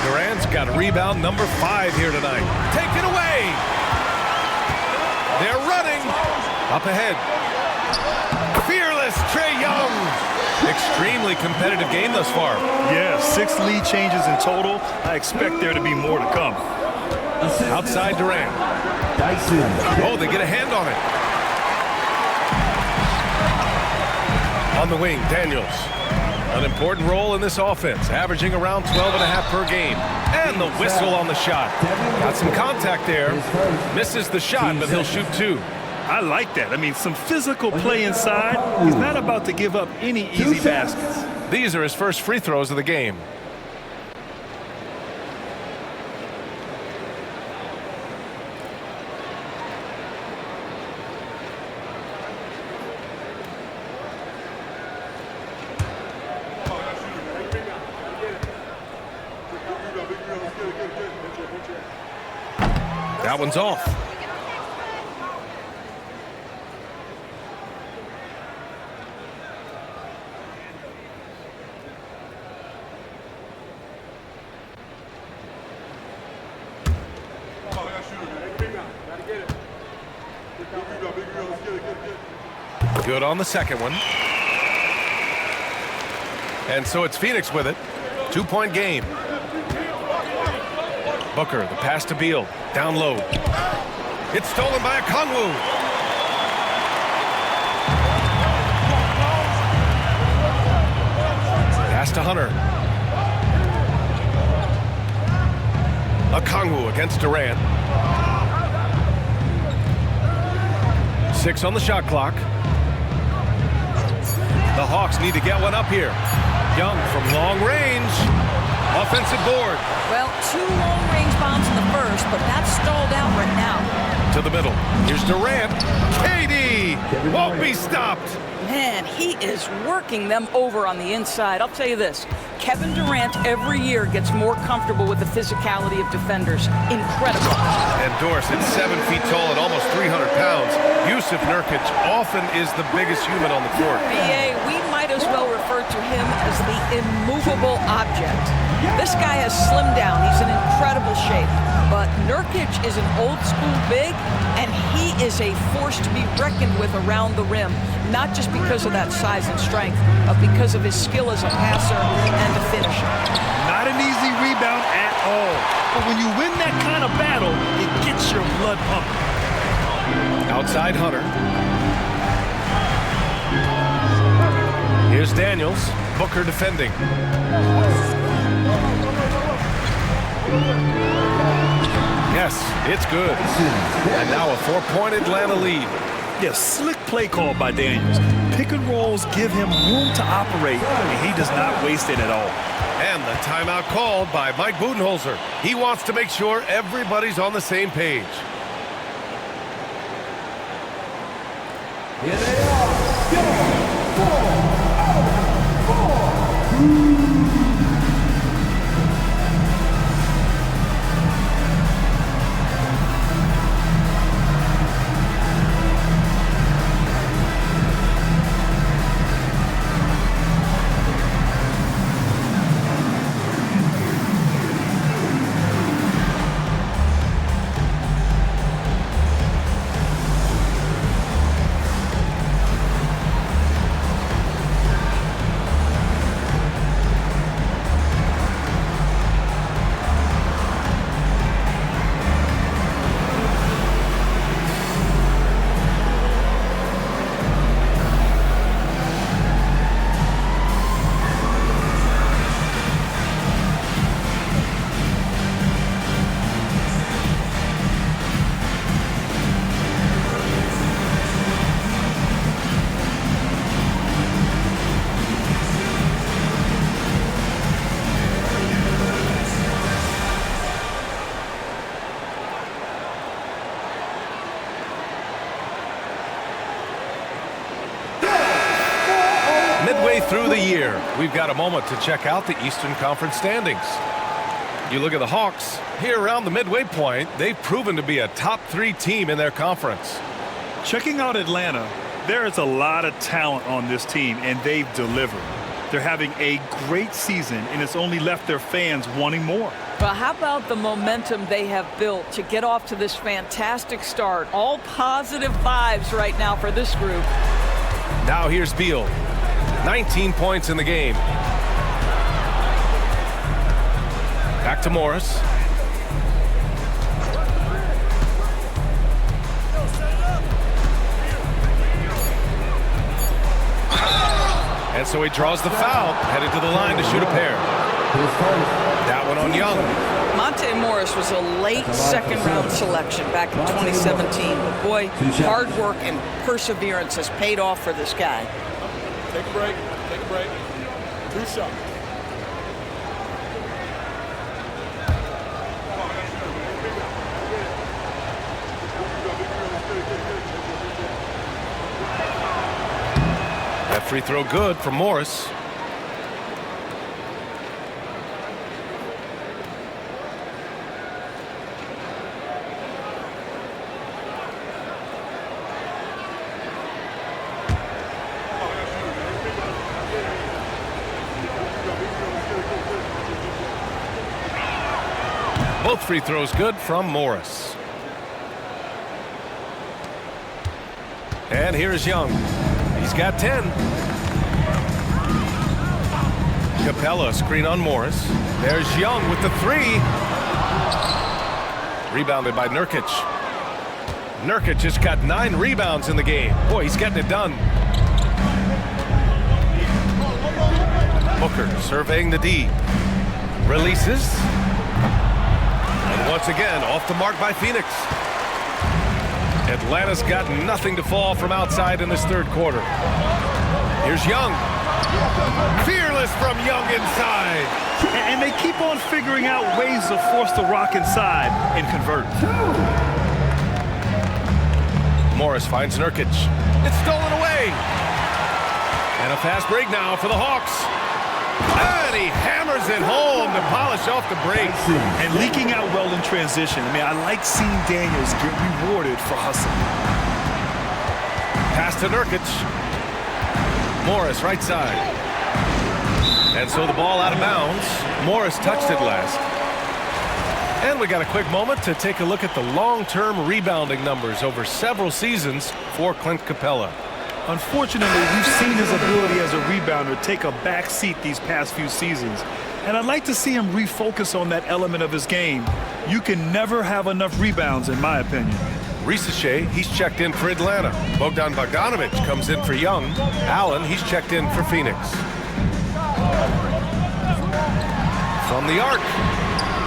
Durant's got rebound number 5 here tonight. Take it away. They're running. Up ahead. Fearless Trae Young. Extremely competitive game thus far. Yeah, 6 lead changes in total. I expect there to be more to come. Outside Durant. Oh, they get a hand on it. On the wing, Daniels. An important role in this offense, averaging around 12.5 per game. And the whistle on the shot. Got some contact there. Misses the shot, but he'll shoot 2. I like that. I mean, some physical play inside. He's not about to give up any easy baskets. These are his first free throws of the game. That one's off. Good on the second one. And so it's Phoenix with it. 2-point game. Booker, the pass to Beal. Down low. It's stolen by Okongwu. Pass to Hunter. Okongwu against Durant. 6 on the shot clock. The Hawks need to get one up here. Young from long range. Offensive board. Well, 2 long-range bombs in the first, but that's stalled out right now. To the middle. Here's Durant. KD won't be stopped. Man, he is working them over on the inside. I'll tell you this. Kevin Durant every year gets more comfortable with the physicality of defenders. Incredible. And Dorsett, 7 feet tall and almost 300 pounds. Yusuf Nurkic often is the biggest human on the court. BA, we might as well refer to him as the immovable object. This guy has slimmed down. He's in incredible shape. But Nurkic is an old-school big, and he is a force to be reckoned with around the rim, not just because of that size and strength, but because of his skill as a passer and a finisher. Not an easy rebound at all. But when you win that kind of battle, it gets your blood pumping. Outside Hunter. Here's Daniels. Booker defending. Yes, it's good. And now a 4-point Atlanta lead. Yes, slick play call by Daniels. Pick and rolls give him room to operate, and he does not waste it at all. And the timeout called by Mike Budenholzer. He wants to make sure everybody's on the same page. Here they are. Go. 4. Midway through the year, we've got a moment to check out the Eastern Conference standings. You look at the Hawks, here around the midway point, they've proven to be a top 3 team in their conference. Checking out Atlanta, there is a lot of talent on this team, and they've delivered. They're having a great season, and it's only left their fans wanting more. Well, how about the momentum they have built to get off to this fantastic start? All positive vibes right now for this group. Now here's Beal. 19 points in the game. Back to Morris. And so he draws the foul, headed to the line to shoot a pair. That one on Young. Monte Morris was a late second-round selection back in 2017. But boy, hard work and perseverance has paid off for this guy. Take a break. Take a break. 2 shots. That free throw good from Morris. Both free throws good from Morris. And here's Young. He's got 10. Capella screen on Morris. There's Young with the 3. Rebounded by Nurkic. Nurkic just got 9 rebounds in the game. Boy, he's getting it done. Booker surveying the D. Releases. And once again, off the mark by Phoenix. Atlanta's got nothing to fall from outside in this third quarter. Here's Young. Fearless from Young inside. And they keep on figuring out ways to force the rock inside and convert. Morris finds Nurkic. It's stolen away. And a fast break now for the Hawks. And he hammers it home to polish off the break. And leaking out well in transition. I mean, I like seeing Daniels get rewarded for hustling. Pass to Nurkic. Morris right side. And so the ball out of bounds. Morris touched it last. And we got a quick moment to take a look at the long-term rebounding numbers over several seasons for Clint Capella. Unfortunately, we've seen his ability as a rebounder take a back seat these past few seasons. And I'd like to see him refocus on that element of his game. You can never have enough rebounds, in my opinion. Risache, he's checked in for Atlanta. Bogdan Bogdanovic comes in for Young. Allen, he's checked in for Phoenix. From the arc.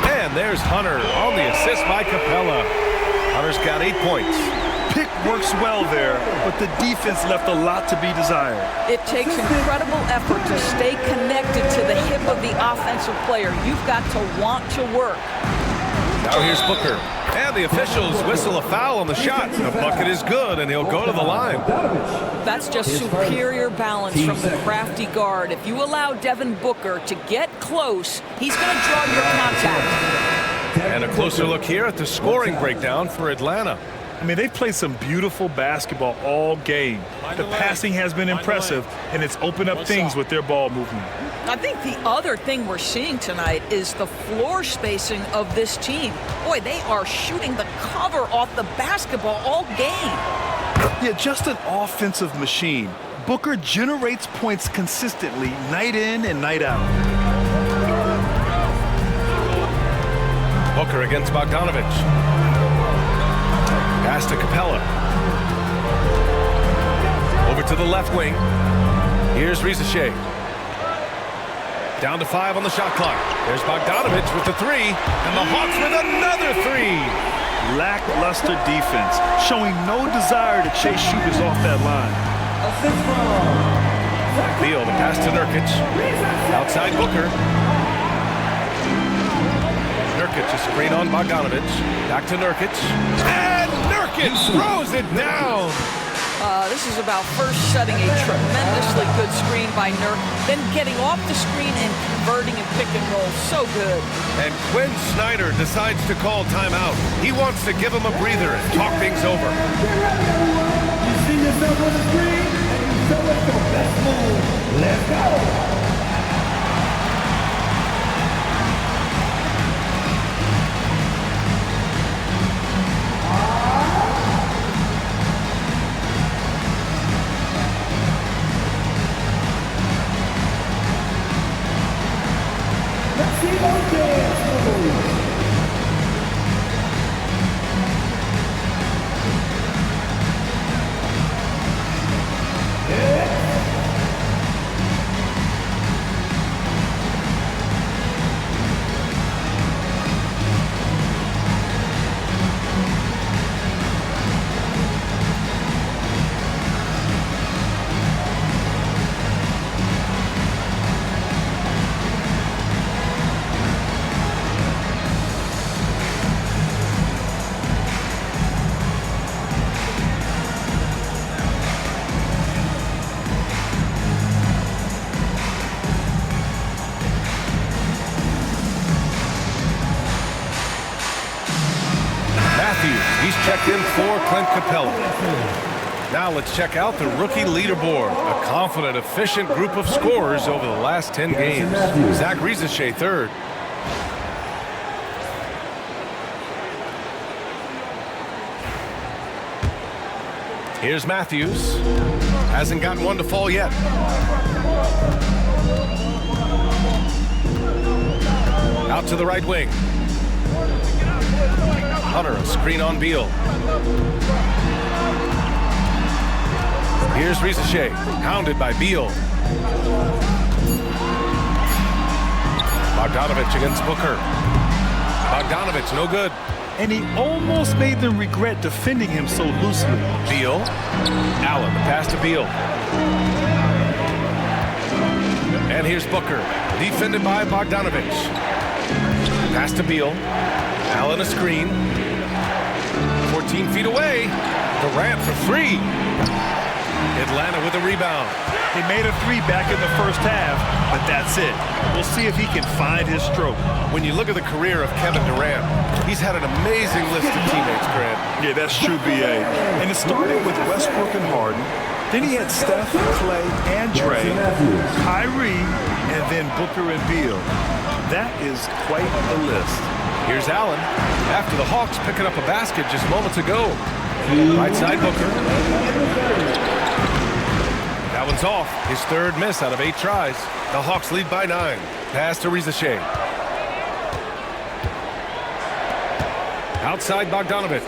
And there's Hunter on the assist by Capella. Hunter's got 8 points. Pick works well there, but the defense left a lot to be desired. It takes incredible effort to stay connected to the hip of the offensive player. You've got to want to work. Now here's Booker. And the officials whistle a foul on the shot. The bucket is good, and he'll go to the line. That's just superior balance from the crafty guard. If you allow Devin Booker to get close, he's going to draw your contact. And a closer look here at the scoring breakdown for Atlanta. I mean, they've played some beautiful basketball all game. The passing has been impressive, and it's opened up things with their ball movement. I think the other thing we're seeing tonight is the floor spacing of this team. Boy, they are shooting the cover off the basketball all game. Yeah, just an offensive machine. Booker generates points consistently, night in and night out. Booker against Bogdanovic. Pass to Capella. Over to the left wing. Here's Risache. Down to 5 on the shot clock. There's Bogdanovic with the 3, and the Hawks with another 3. Lackluster defense, showing no desire to chase shooters off that line. Beal, the pass to Nurkic. Outside Booker. Nurkic, a screen on Bogdanovic. Back to Nurkic. And Nurkic throws it down. This is about first setting a tremendously good screen by Nurk, then getting off the screen and converting and pick and roll. So good. And Quinn Snyder decides to call timeout. He wants to give him a breather and talk things over. You see yourself on the screen, and you show us your best move. Let's go. He's checked in for Clint Capella. Now let's check out the rookie leaderboard. A confident, efficient group of scorers over the last 10 games. Zach Risache third. Here's Matthews. Hasn't gotten one to fall yet. Out to the right wing. Hunter, a screen on Beal. Here's Risache, hounded by Beal. Bogdanovic against Booker. Bogdanovic, no good. And he almost made them regret defending him so loosely. Beal. Allen, the pass to Beal. And here's Booker, defended by Bogdanovic. Pass to Beal. Allen a screen. 14 feet away. Durant for 3. Atlanta with a rebound. He made a 3 back in the first half, but that's it. We'll see if he can find his stroke. When you look at the career of Kevin Durant, he's had an amazing list of teammates, Grant. Yeah, that's true, B.A. And it started with Westbrook and Harden. Then he had Steph, Clay, and Dre, Kyrie, and then Booker and Beal. That is quite a list. Here's Allen after the Hawks picking up a basket just moments ago. Right side Booker. That one's off. His third miss out of 8 tries. The Hawks lead by 9. Pass to Shea. Outside Bogdanovic.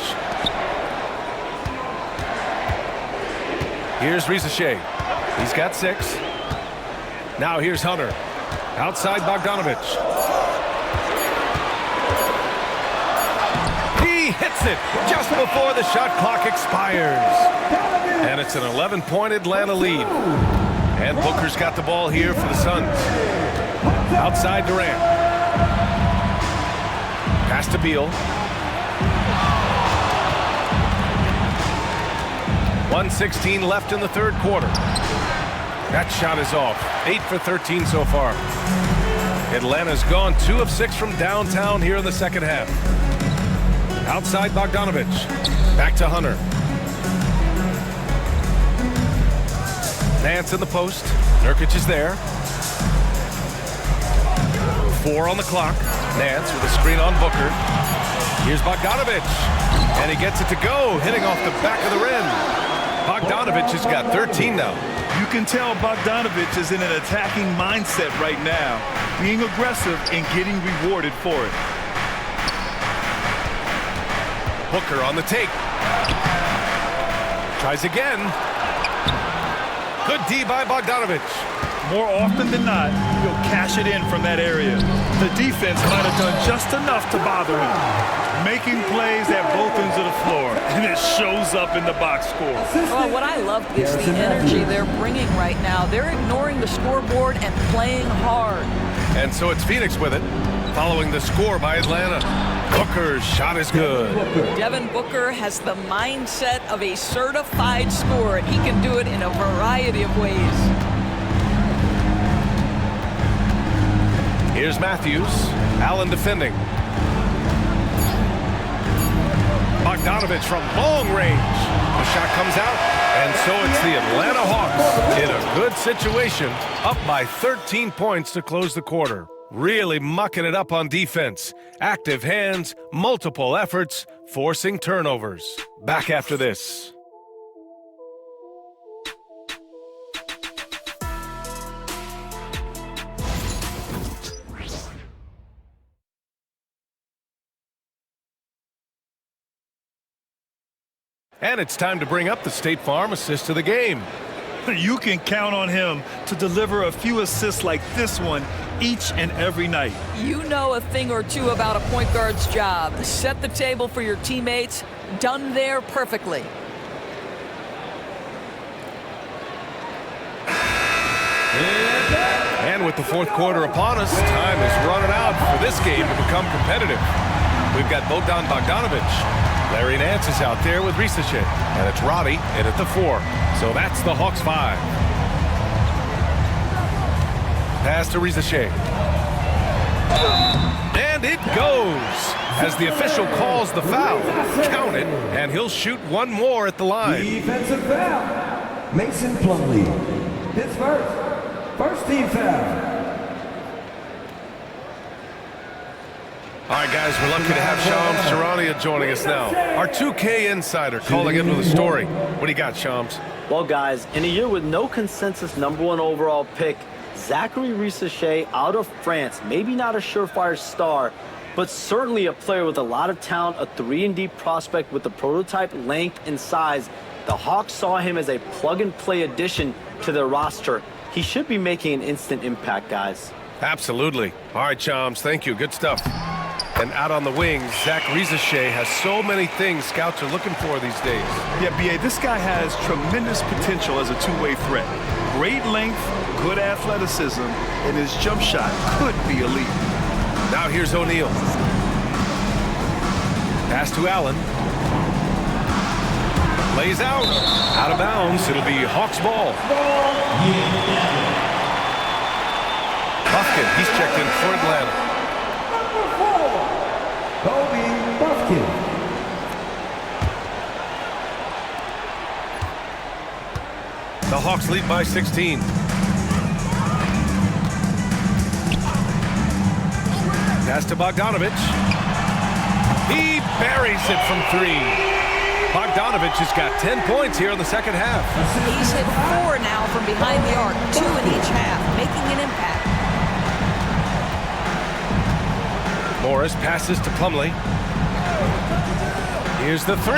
Here's Shea. He's got 6. Now here's Hunter. Outside Bogdanovic. He hits it just before the shot clock expires. And it's an 11-point Atlanta lead. And Booker's got the ball here for the Suns. Outside Durant. Pass to Beal. 1:16 left in the third quarter. That shot is off. 8 for 13 so far. Atlanta's gone 2 of 6 from downtown here in the second half. Outside Bogdanovic. Back to Hunter. Nance in the post. Nurkic is there. 4 on the clock. Nance with a screen on Booker. Here's Bogdanovic. And he gets it to go, hitting off the back of the rim. Bogdanovic has got 13 now. You can tell Bogdanovic is in an attacking mindset right now, being aggressive and getting rewarded for it. Booker on the take. Tries again. Good D by Bogdanovic. More often than not, he'll cash it in from that area. The defense might have done just enough to bother him, making plays at both ends of the floor, and it shows up in the box score. Well, what I love is the energy they're bringing right now. They're ignoring the scoreboard and playing hard. And so it's Phoenix with it, following the score by Atlanta. Booker's shot is good. Devin Booker has the mindset of a certified scorer, and he can do it in a variety of ways. Here's Matthews. Allen defending. Bogdanovic from long range. The shot comes out, and so it's the Atlanta Hawks in a good situation, up by 13 points to close the quarter. Really mucking it up on defense. Active hands, multiple efforts, forcing turnovers. Back after this. And it's time to bring up the State Farm assist of the game. You can count on him to deliver a few assists like this one each and every night. You know a thing or two about a point guard's job. Set the table for your teammates. Done there perfectly. And with the fourth quarter upon us, time is running out for this game to become competitive. We've got Bogdanovic. Larry Nance is out there with Shea. And it's Roddy in at the 4. So that's the Hawks 5. Pass to Shea. And it goes as the official calls the foul. Count it, and he'll shoot one more at the line. Defensive foul. Mason Plumlee. His first team foul. All right, guys, we're lucky to have Shams Charania joining us now. Our 2K insider calling in with a story. What do you got, Shams? Well, guys, in a year with no consensus #1 overall pick, Zachary Shea out of France, maybe not a surefire star, but certainly a player with a lot of talent, a 3-and-D prospect with the prototype length and size. The Hawks saw him as a plug-and-play addition to their roster. He should be making an instant impact, guys. Absolutely. All right, Shams, thank you. Good stuff. And out on the wing, Zach Shea has so many things scouts are looking for these days. Yeah, B.A., this guy has tremendous potential as a two-way threat. Great length, good athleticism, and his jump shot could be elite. Now here's O'Neal. Pass to Allen. Lays out. Out of bounds. It'll be Hawks ball. Buffkin, he's checked in for Atlanta. Kobe Buffkin. The Hawks lead by 16. Pass to Bogdanovic. He buries it from 3. Bogdanovich has got 10 points here in the second half. He's hit 4 now from behind the arc, 2 in each half, making an impact. Morris passes to Plumlee. Here's the 3.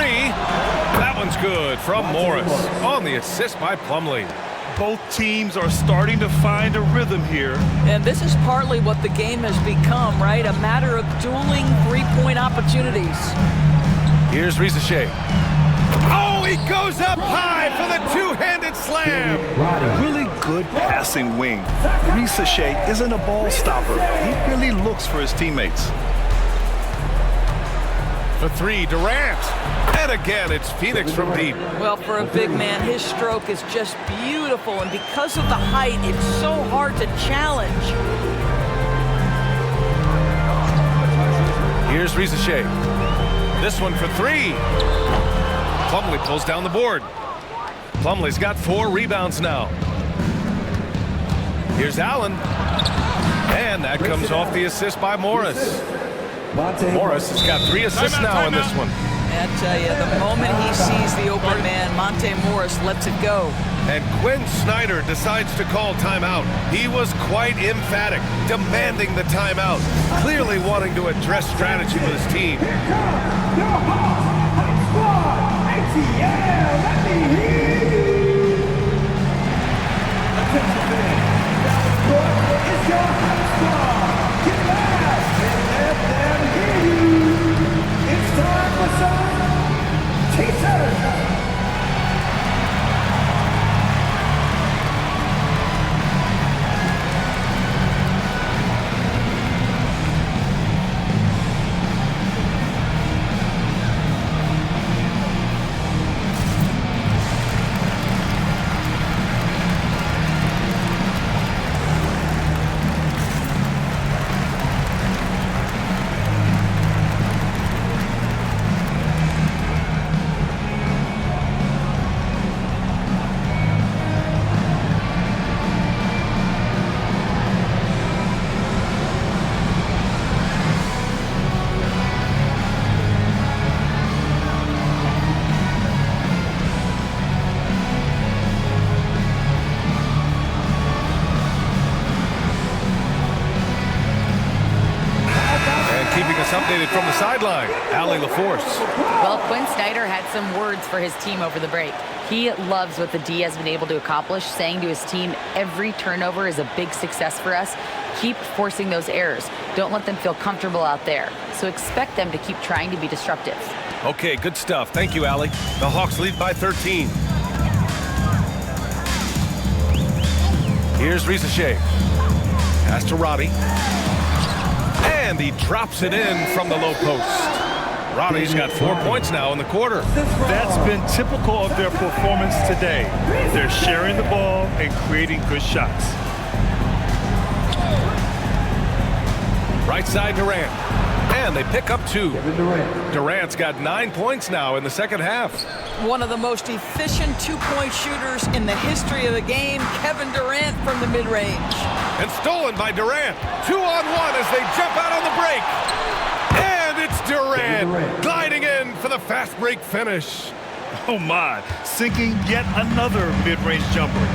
That one's good from Morris on the assist by Plumlee. Both teams are starting to find a rhythm here. And this is partly what the game has become, right? A matter of dueling three-point opportunities. Here's Risacher. Oh, he goes up high for the two-handed slam. Really good passing wing. Risacher isn't a ball stopper. He really looks for his teammates. For 3, Durant. And again, it's Phoenix from deep. Well, for a big man, his stroke is just beautiful. And because of the height, it's so hard to challenge. Here's Risacher. This one for 3. Plumlee pulls down the board. Plumlee's got 4 rebounds now. Here's Allen. And that comes off the assist by Morris. Morris has got 3 assists now in this one. I tell you, the moment he sees the open man, Monte Morris lets it go. And Quinn Snyder decides to call timeout. He was quite emphatic, demanding the timeout, clearly wanting to address strategy with his team. Here comes your Hawks squad, ATL, let me hear you. Attention fans, down the court is your Hawks squad. Get loud and let them hear you. It's time for some teasers. Updated from the sideline, Allie LaForce. Well, Quinn Snyder had some words for his team over the break. He loves what the D has been able to accomplish, saying to his team, every turnover is a big success for us. Keep forcing those errors. Don't let them feel comfortable out there. So expect them to keep trying to be disruptive. Okay, good stuff. Thank you, Allie. The Hawks lead by 13. Here's Risacher. Pass to Roddy. And he drops it in from the low post. Roddy's got 4 points now in the quarter. That's been typical of their performance today. They're sharing the ball and creating good shots. Right side Durant. And they pick up 2. Durant's got 9 points now in the second half. One of the most efficient two-point shooters in the history of the game, Kevin Durant from the mid-range. And stolen by Durant. 2-on-1 as they jump out on the break. And it's Durant gliding in for the fast break finish. Oh my, sinking yet another mid-range jumper.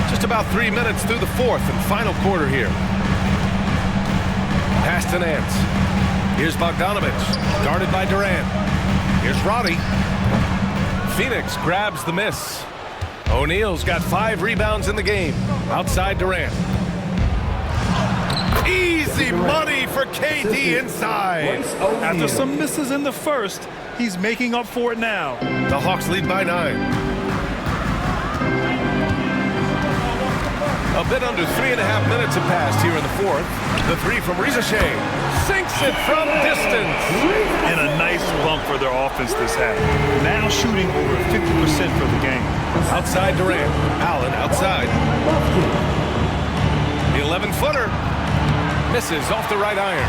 Just about 3 minutes through the fourth and final quarter here. Pass to Nance. Here's Bogdanovich, guarded by Durant. Here's Roddy. Phoenix grabs the miss. O'Neal's got 5 rebounds in the game. Outside Durant. Easy money for KD inside. After some misses in the first, he's making up for it now. The Hawks lead by 9. A bit under 3.5 minutes have passed here in the fourth. The 3 from Risacher sinks it from distance. And a nice bump for their offense this half. Now shooting over 50% for the game. Outside Durant. Allen outside. The 11-footer misses off the right iron.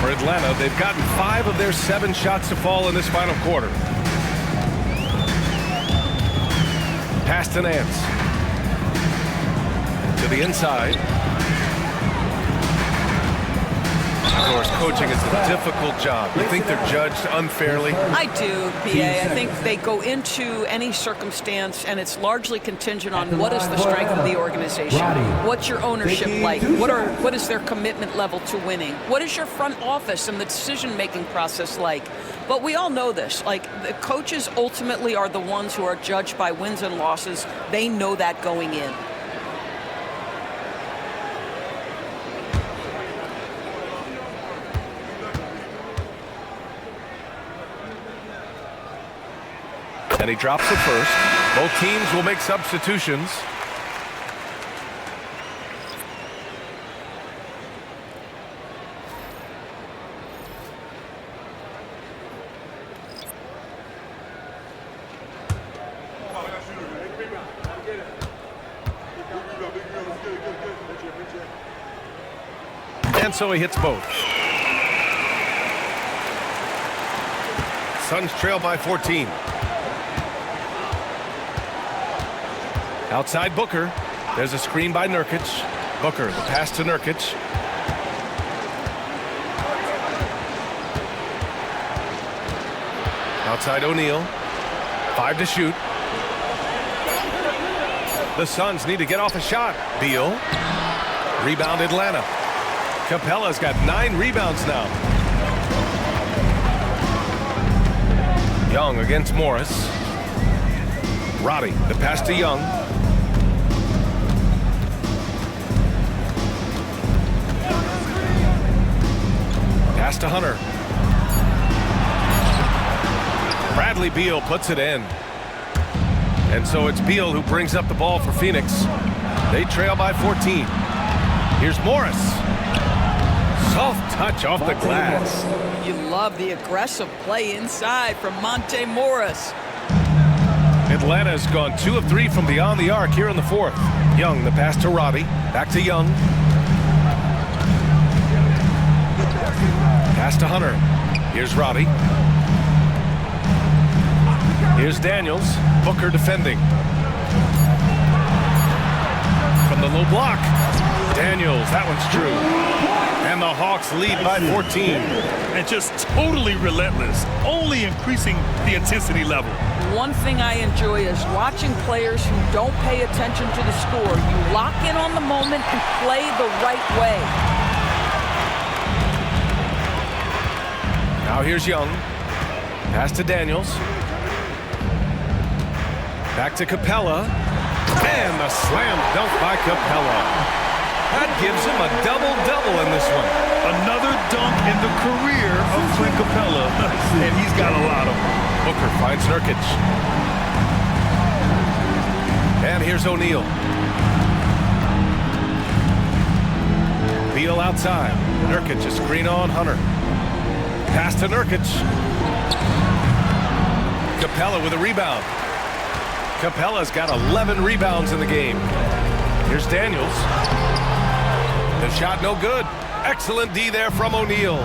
For Atlanta, they've gotten 5 of their 7 shots to fall in this final quarter. Pass to Nance. To the inside. Doris, coaching is a difficult job. You think they're judged unfairly? I do, PA. I think they go into any circumstance, and it's largely contingent on what is the strength of the organization. What's your ownership like? What is their commitment level to winning? What is your front office and the decision-making process like? But we all know this. Like, the coaches ultimately are the ones who are judged by wins and losses. They know that going in. And he drops it first. Both teams will make substitutions. And so he hits both. Suns trail by 14. Outside Booker. There's a screen by Nurkic. Booker, the pass to Nurkic. Outside O'Neal. 5 to shoot. The Suns need to get off a shot. Beal. Rebound Atlanta. Capella's got 9 rebounds now. Young against Morris. Roddy, the pass to Young. Pass to Hunter. Bradley Beal puts it in. And so it's Beal who brings up the ball for Phoenix. They trail by 14. Here's Morris. Soft touch off the glass. You love the aggressive play inside from Monte Morris. Atlanta's gone 2 of 3 from beyond the arc here in the 4th. Young, the pass to Roddy. Back to Young. Pass to Hunter. Here's Roddy. Here's Daniels. Booker defending. From the low block. Daniels, that one's true. And the Hawks lead by 14. And just totally relentless, only increasing the intensity level. One thing I enjoy is watching players who don't pay attention to the score. You lock in on the moment and play the right way. Now here's Young. Pass to Daniels. Back to Capella. And the slam dunk by Capella. That gives him a double-double in this one. Another dunk in the career of Clint Capella, and he's got a lot of them. Booker finds Nurkic. And here's O'Neal. Beal outside. Nurkic, a screen on Hunter. Pass to Nurkic. Capella with a rebound. Capella's got 11 rebounds in the game. Here's Daniels. The shot no good. Excellent D there from O'Neal.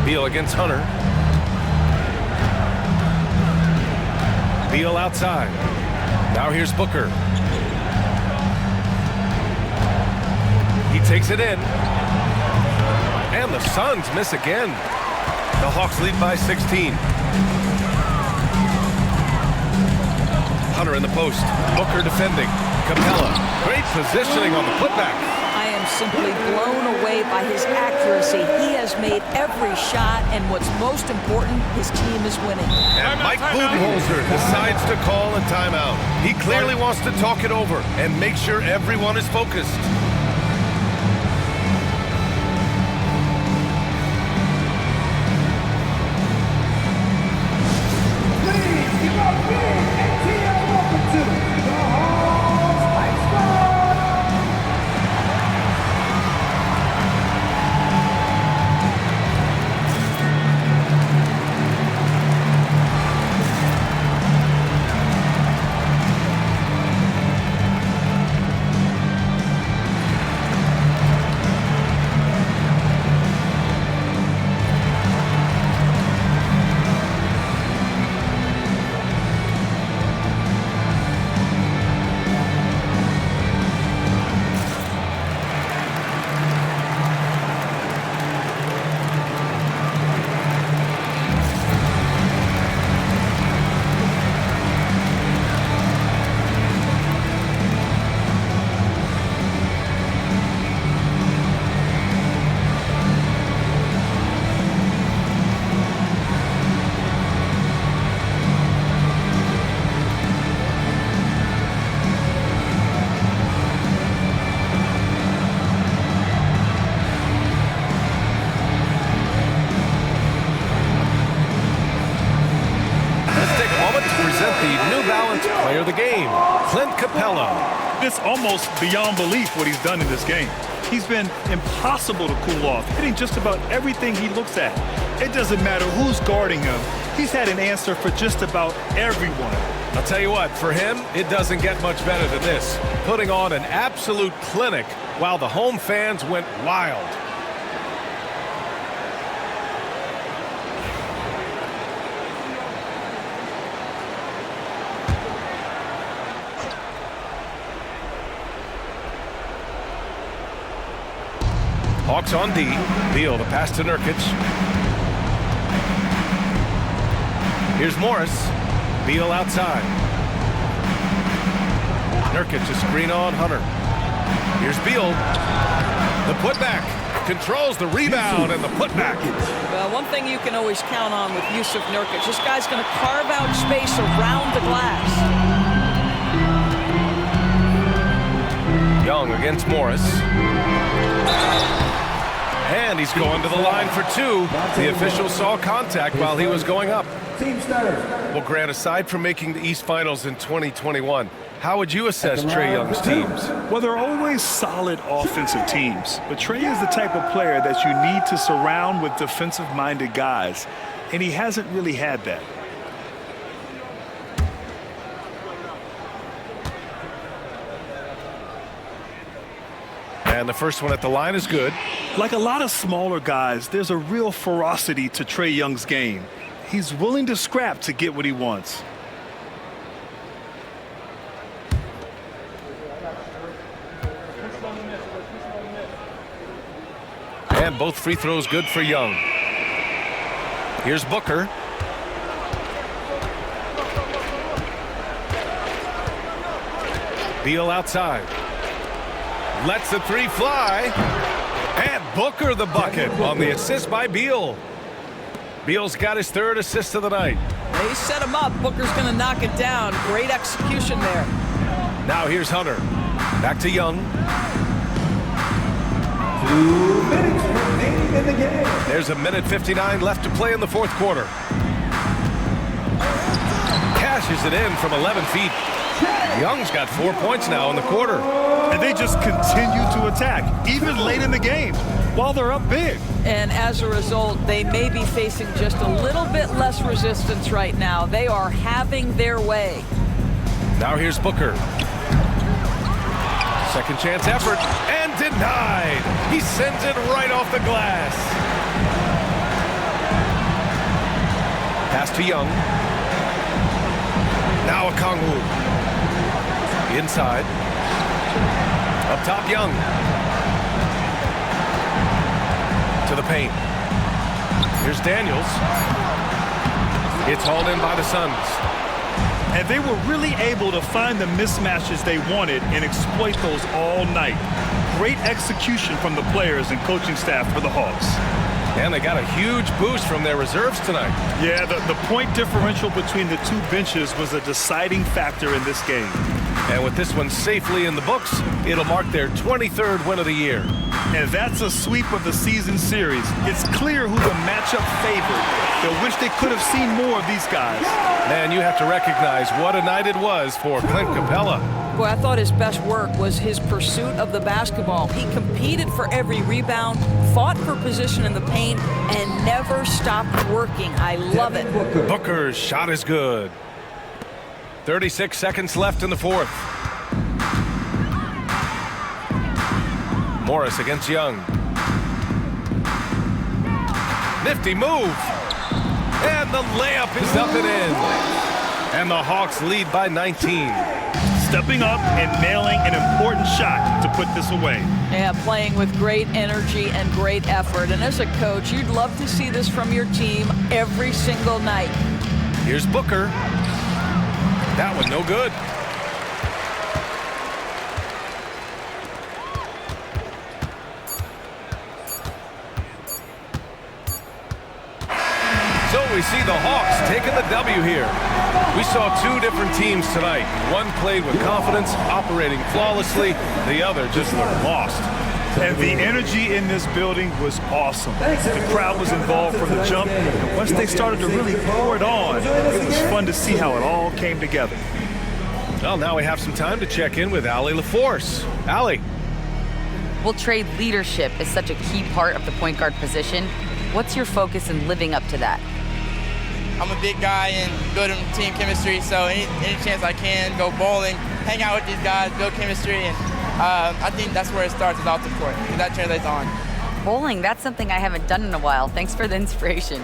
Beal against Hunter. Beal outside. Now here's Booker. He takes it in. And the Suns miss again. The Hawks lead by 16. Hunter in the post. Booker defending. Capella. Great positioning on the putback. I am simply blown away by his accuracy. He has made every shot, and what's most important, his team is winning. And Mike Budenholzer decides to call a timeout. He clearly wants to talk it over and make sure everyone is focused. Please give up big and welcome to the Hawks High Squad. Capella. It's almost beyond belief what he's done in this game. He's been impossible to cool off, hitting just about everything he looks at. It doesn't matter who's guarding him. He's had an answer for just about everyone. I'll tell you what, for him, it doesn't get much better than this. Putting on an absolute clinic while the home fans went wild. Hawks on D. Beal, the pass to Nurkic. Here's Morris. Beal outside. Nurkic a screen on Hunter. Here's Beal. The putback. Controls the rebound and the putback. Well, one thing you can always count on with Yusuf Nurkic, this guy's going to carve out space around the glass. Young against Morris. And he's going to the line for two. The official saw contact while he was going up. Well, Grant, aside from making the East Finals in 2021, how would you assess Trae Young's teams? Well, they're always solid offensive teams, but Trae is the type of player that you need to surround with defensive-minded guys, and he hasn't really had that. And the first one at the line is good. Like a lot of smaller guys, there's a real ferocity to Trae Young's game. He's willing to scrap to get what he wants. And both free throws good for Young. Here's Booker. Beal outside. Lets the three fly. And Booker the bucket on the assist by Beal. Beal's got his third assist of the night. They set him up. Booker's going to knock it down. Great execution there. Now here's Hunter. Back to Young. 2 minutes remaining in the game. There's a minute 59 left to play in the fourth quarter. Cashes it in from 11 feet. Young's got 4 points now in the quarter. And they just continue to attack, even late in the game, while they're up big. And as a result, they may be facing just a little bit less resistance right now. They are having their way. Now here's Booker. Second chance effort, and denied. He sends it right off the glass. Pass to Young. Now Okongwu. Inside. Up top, Young. To the paint. Here's Daniels. It's hauled in by the Suns. And they were really able to find the mismatches they wanted and exploit those all night. Great execution from the players and coaching staff for the Hawks. And they got a huge boost from their reserves tonight. Yeah, the point differential between the two benches was a deciding factor in this game. And with this one safely in the books, it'll mark their 23rd win of the year. And that's a sweep of the season series. It's clear who the matchup favored. They'll wish they could have seen more of these guys. Man, you have to recognize what a night it was for Clint Capella. Boy, I thought his best work was his pursuit of the basketball. He competed for every rebound, fought for position in the paint, and never stopped working. I love it. Booker's shot is good. 36 seconds left in the fourth. Morris against Young. Nifty move. And the layup is up and in. And the Hawks lead by 19. Stepping up and nailing an important shot to put this away. Yeah, playing with great energy and great effort. And as a coach, you'd love to see this from your team every single night. Here's Booker. That one no good. So we see the Hawks taking the W here. We saw two different teams tonight. One played with confidence, operating flawlessly. The other just looked lost. And the energy in this building was awesome. The crowd was involved from the jump. And once they started to really pour it on, it was fun to see how it all came together. Well, now we have some time to check in with Allie LaForce. Allie. Well, Trey, leadership is such a key part of the point guard position. What's your focus in living up to that? I'm a big guy and good in team chemistry, so any chance I can, go bowling, hang out with these guys, build chemistry, and I think that's where it starts, is off the court, and that translates on. Bowling, that's something I haven't done in a while. Thanks for the inspiration.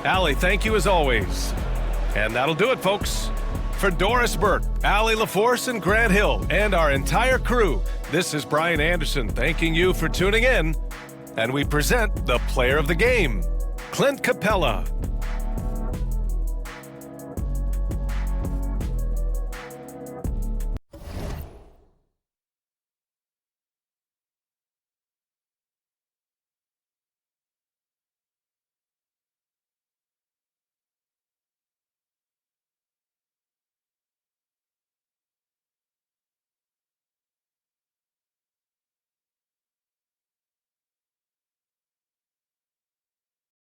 Allie, thank you as always. And that'll do it, folks. For Doris Burke, Allie LaForce, and Grant Hill, and our entire crew, this is Brian Anderson thanking you for tuning in. And we present the player of the game, Clint Capella.